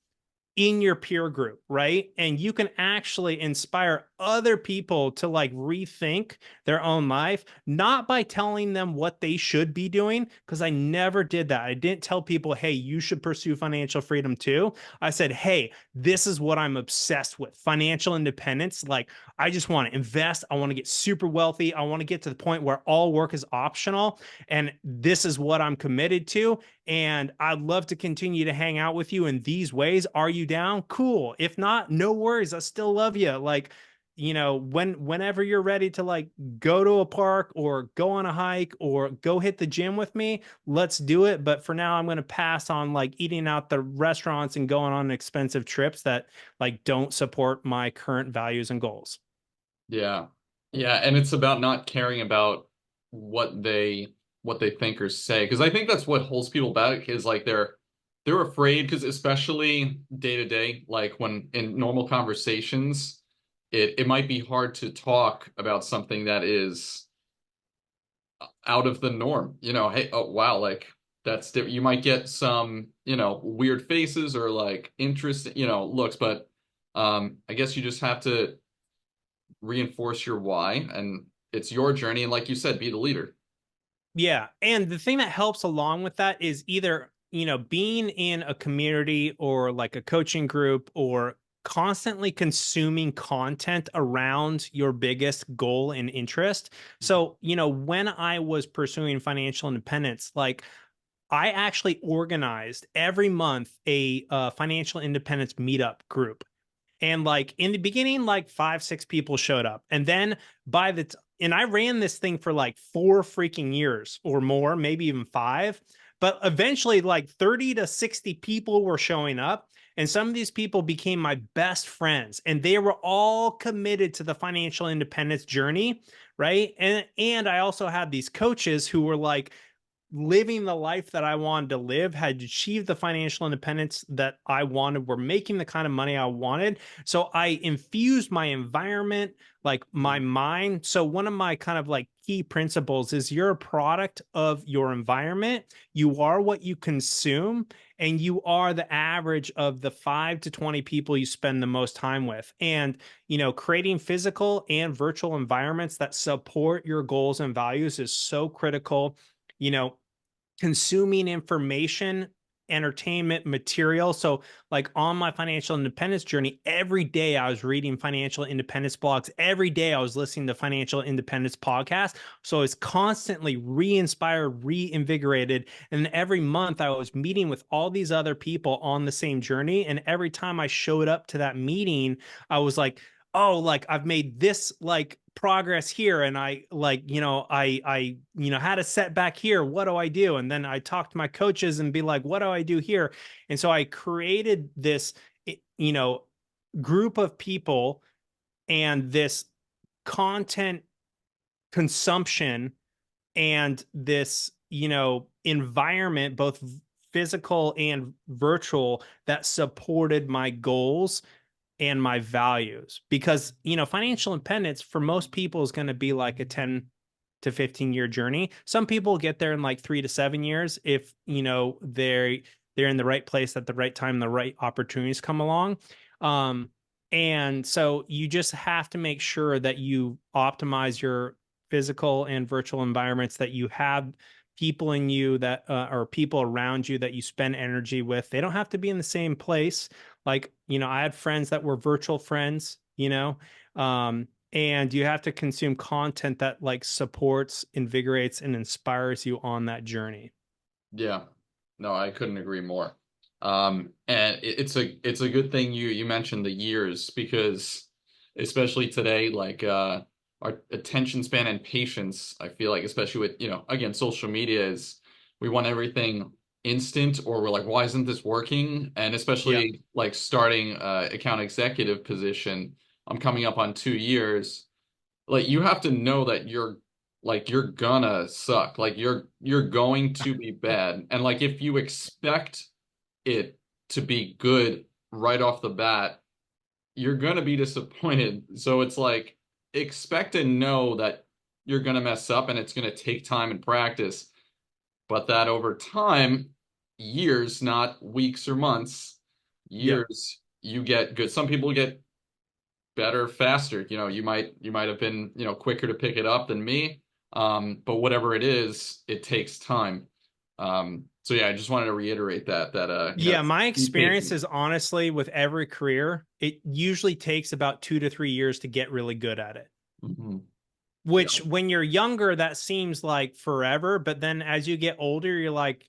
in your peer group, right? And you can actually inspire other people to like rethink their own life, not by telling them what they should be doing, because I never did that. I didn't tell people, hey, you should pursue financial freedom too. I said, hey, this is what I'm obsessed with, financial independence. Like, I just want to invest. I want to get super wealthy. I want to get to the point where all work is optional. And this is what I'm committed to. And I'd love to continue to hang out with you in these ways. Are you down? Cool. If not, no worries. I still love you. Like, whenever you're ready to like go to a park or go on a hike or go hit the gym with me, let's do it. But for now, I'm going to pass on like eating out the restaurants and going on expensive trips that like don't support my current values and goals. Yeah. Yeah, and it's about not caring about what they think or say, because I think that's what holds people back is like they're afraid, because especially day to day, like when in normal conversations, it might be hard to talk about something that is out of the norm. Hey, oh wow, like that's different. You might get some, weird faces or like interest, looks, but I guess you just have to reinforce your why, and it's your journey, and like you said, be the leader. Yeah. And the thing that helps along with that is either, being in a community or like a coaching group or constantly consuming content around your biggest goal and interest. So, when I was pursuing financial independence, like I actually organized every month a financial independence meetup group. And like in the beginning, like five, six people showed up. And then and I ran this thing for like 4 freaking years or more, maybe even 5. But eventually, like 30 to 60 people were showing up. And some of these people became my best friends. And they were all committed to the financial independence journey. Right. And I also had these coaches who were like, living the life that I wanted to live, had achieved the financial independence that I wanted, were making the kind of money I wanted. So I infused my environment, like my mind. So one of my kind of like key principles is you're a product of your environment. You are what you consume, and you are the average of the 5 to 20 people you spend the most time with. And, creating physical and virtual environments that support your goals and values is so critical. you know Consuming information, entertainment material. So, like on my financial independence journey, every day I was reading financial independence blogs. Every day I was listening to financial independence podcasts. So it's constantly re-inspired, reinvigorated. And every month I was meeting with all these other people on the same journey. And every time I showed up to that meeting, I was like, oh, like I've made this like progress here, and I like, had a setback here. What do I do? And then I talk to my coaches and be like, what do I do here? And so I created this, you know group of people, and this content consumption, and this, environment, both physical and virtual, that supported my goals and my values. Because financial independence for most people is going to be like a 10 to 15-year journey. Some people get there in like 3 to 7 years if they're in the right place at the right time, the right opportunities come along. um and so you just have to make sure that you optimize your physical and virtual environments, that you have people in you that or people around you that you spend energy with. They don't have to be in the same place. Like, I had friends that were virtual friends, and you have to consume content that like supports, invigorates, and inspires you on that journey. Yeah. No, I couldn't agree more. And it's a good thing you mentioned the years, because especially today, like our attention span and patience, I feel like, especially with, again, social media, is we want everything instant, or we're like, why isn't this working? And Yeah. especially like starting account executive position, I'm coming up on 2 years. Like you have to know that you're gonna suck. Like you're going to be bad. And like if you expect it to be good right off the bat, you're gonna be disappointed. So it's like expect and know that you're gonna mess up, and it's gonna take time and practice, but that over time, years, not weeks or months, Yep. years, you get good. Some people get better faster. You might have been, quicker to pick it up than me. But whatever it is, it takes time. So yeah, I just wanted to reiterate that, Yeah, my be experience patient. is honestly with every career, it usually takes about 2 to 3 years to get really good at it. Mhm. Yeah. Which, when you're younger, that seems like forever. But then as you get older, you're like,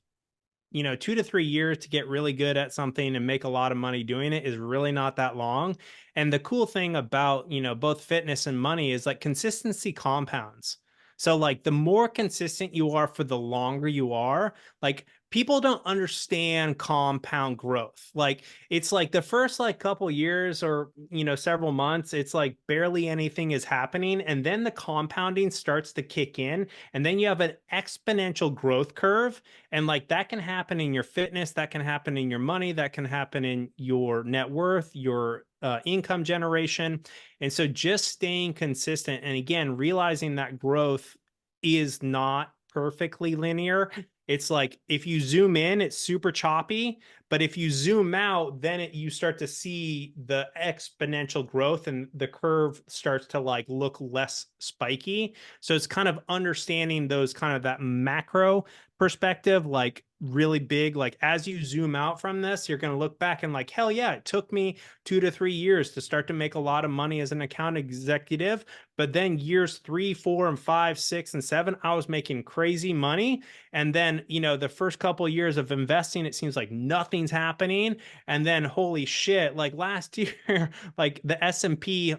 2 to 3 years to get really good at something and make a lot of money doing it is really not that long. And the cool thing about, both fitness and money is like consistency compounds. So like the more consistent you are for the longer you are, like people don't understand compound growth. Like it's like the first like couple years or several months, it's like barely anything is happening, and then the compounding starts to kick in, and then you have an exponential growth curve. And like that can happen in your fitness, that can happen in your money, that can happen in your net worth, your income generation. And so just staying consistent, and again, realizing that growth is not perfectly linear. It's like if you zoom in, it's super choppy, but if you zoom out, then you start to see the exponential growth, and the curve starts to like look less spiky. So it's kind of understanding those kind of that macro perspective, like really big. Like as you zoom out from this, you're going to look back and like, hell yeah, it took me 2 to 3 years to start to make a lot of money as an account executive. But then years 3, 4, and 5, 6, and 7, I was making crazy money. And then, the first couple of years of investing, it seems like nothing's happening. And then, holy shit, like last year, like the S&P,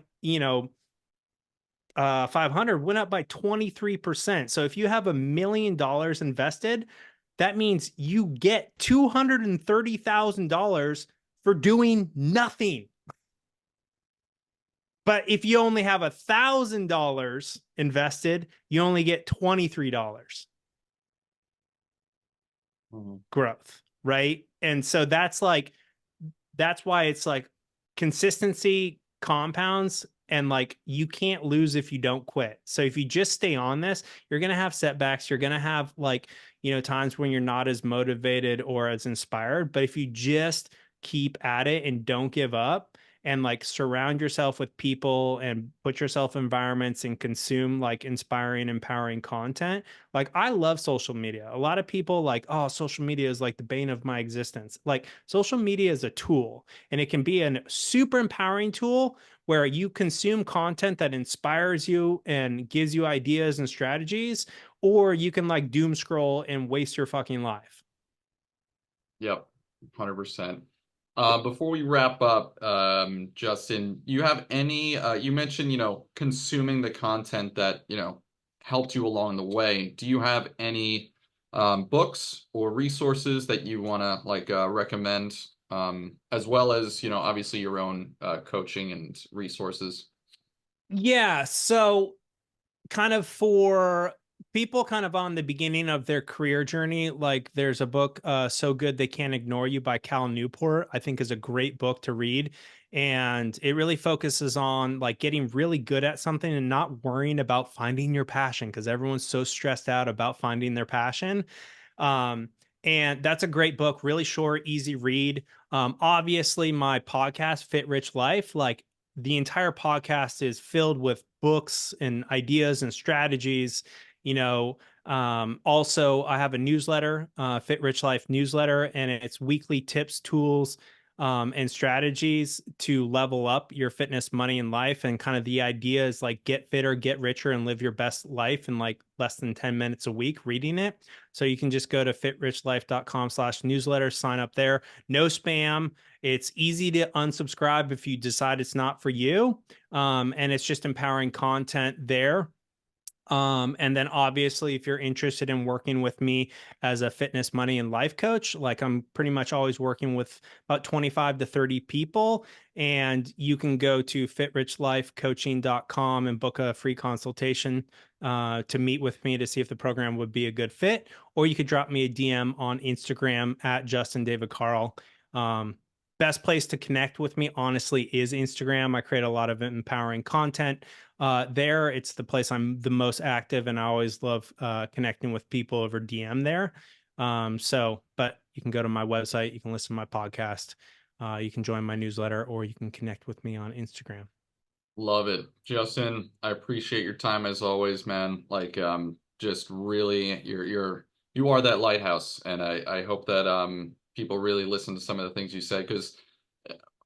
500 went up by 23%. So if you have $1 million invested, that means you get $230,000 for doing nothing. But if you only have $1,000 invested, you only get $23 Mhm. growth, right? And so that's why it's like consistency compounds, and like you can't lose if you don't quit. So if you just stay on this, you're going to have setbacks, you're going to have like, times when you're not as motivated or as inspired, but if you just keep at it and don't give up, and like surround yourself with people and put yourself in environments and consume like inspiring, empowering content. Like I love social media. A lot of people like, oh, social media is like the bane of my existence. Like social media is a tool, and it can be a super empowering tool where you consume content that inspires you and gives you ideas and strategies, or you can like doom scroll and waste your fucking life. Yep, 100%. Before we wrap up, Justin, you have any, you mentioned, consuming the content that, helped you along the way. Do you have any books or resources that you want to like recommend, as well as, obviously your own coaching and resources? Yeah. So kind of for people kind of on the beginning of their career journey, like there's a book, So Good They Can't Ignore You by Cal Newport, I think is a great book to read. And it really focuses on like getting really good at something and not worrying about finding your passion, because everyone's so stressed out about finding their passion. Um, and that's a great book, really short, easy read. Obviously, my podcast, Fit Rich Life, like the entire podcast is filled with books and ideas and strategies. Also, I have a newsletter, Fit Rich Life newsletter, and it's weekly tips, tools, and strategies to level up your fitness, money, and life. And kind of the idea is like get fitter, get richer, and live your best life in like less than 10 minutes a week reading it. So you can just go to fitrichlife.com/newsletter, sign up there. No spam. It's easy to unsubscribe if you decide it's not for you. And it's just empowering content there. And then obviously, if you're interested in working with me as a fitness, money, and life coach, like I'm pretty much always working with about 25 to 30 people. And you can go to fitrichlifecoaching.com and book a free consultation to meet with me to see if the program would be a good fit. Or you could drop me a DM on Instagram at Justin David Carl. Best place to connect with me, honestly, is Instagram. I create a lot of empowering content there. It's the place I'm the most active, and I always love connecting with people over DM there. But you can go to my website, you can listen to my podcast, you can join my newsletter, or you can connect with me on Instagram. Love it. Justin, I appreciate your time as always, man. Like, just really, you are that lighthouse, and I hope that people really listen to some of the things you said, because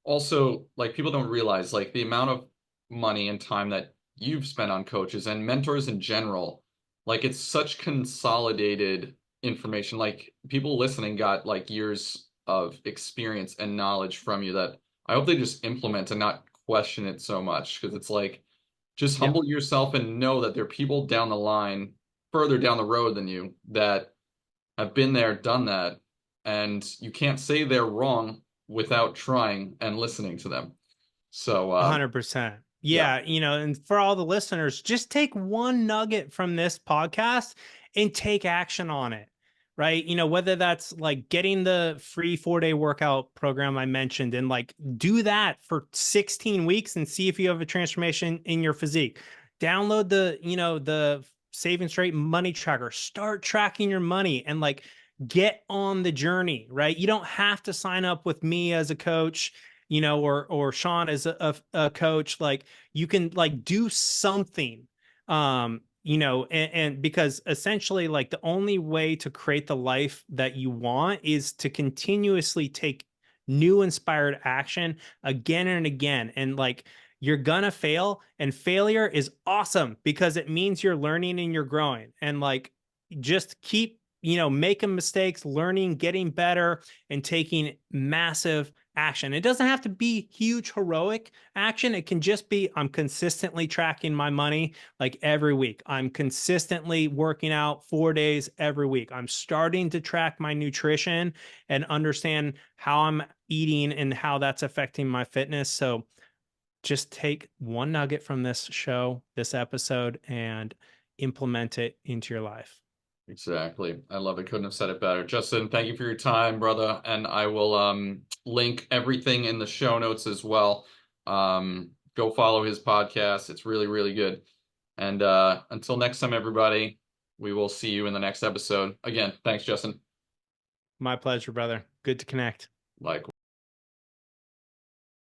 also, like, people don't realize, like, the amount of money and time that you've spent on coaches and mentors in general. Like, it's such consolidated information. Like, people listening got like years of experience and knowledge from you that I hope they just implement and not question it so much, because it's like, just Yeah, humble yourself and know that there are people down the line, further down the road than you, that have been there, done that, and you can't say they're wrong without trying and listening to them. So, 100%. yeah, Yeah, and for all the listeners, just take one nugget from this podcast and take action on it. Right? Whether that's like getting the free 4-day workout program I mentioned and like do that for 16 weeks and see if you have a transformation in your physique. Download the savings rate money tracker. Start tracking your money and like get on the journey, right? You don't have to sign up with me as a coach, or Shawn as a coach. Like you can like do something, and because essentially like the only way to create the life that you want is to continuously take new inspired action again and again. And like you're gonna fail, and failure is awesome because it means you're learning and you're growing. And like just keep making mistakes, learning, getting better, and taking massive action. It doesn't have to be huge heroic action. It can just be I'm consistently tracking my money like every week. I'm consistently working out 4 days every week. I'm starting to track my nutrition and understand how I'm eating and how that's affecting my fitness. So just take one nugget from this show, this episode, and implement it into your life. exactly. I love it. Couldn't have said it better. Justin, thank you for your time, brother. And I will link everything in the show notes as well. Go follow his podcast. It's really, really good. And until next time, everybody, we will see you in the next episode. Again, thanks, Justin. My pleasure, brother. Good to connect. Likewise.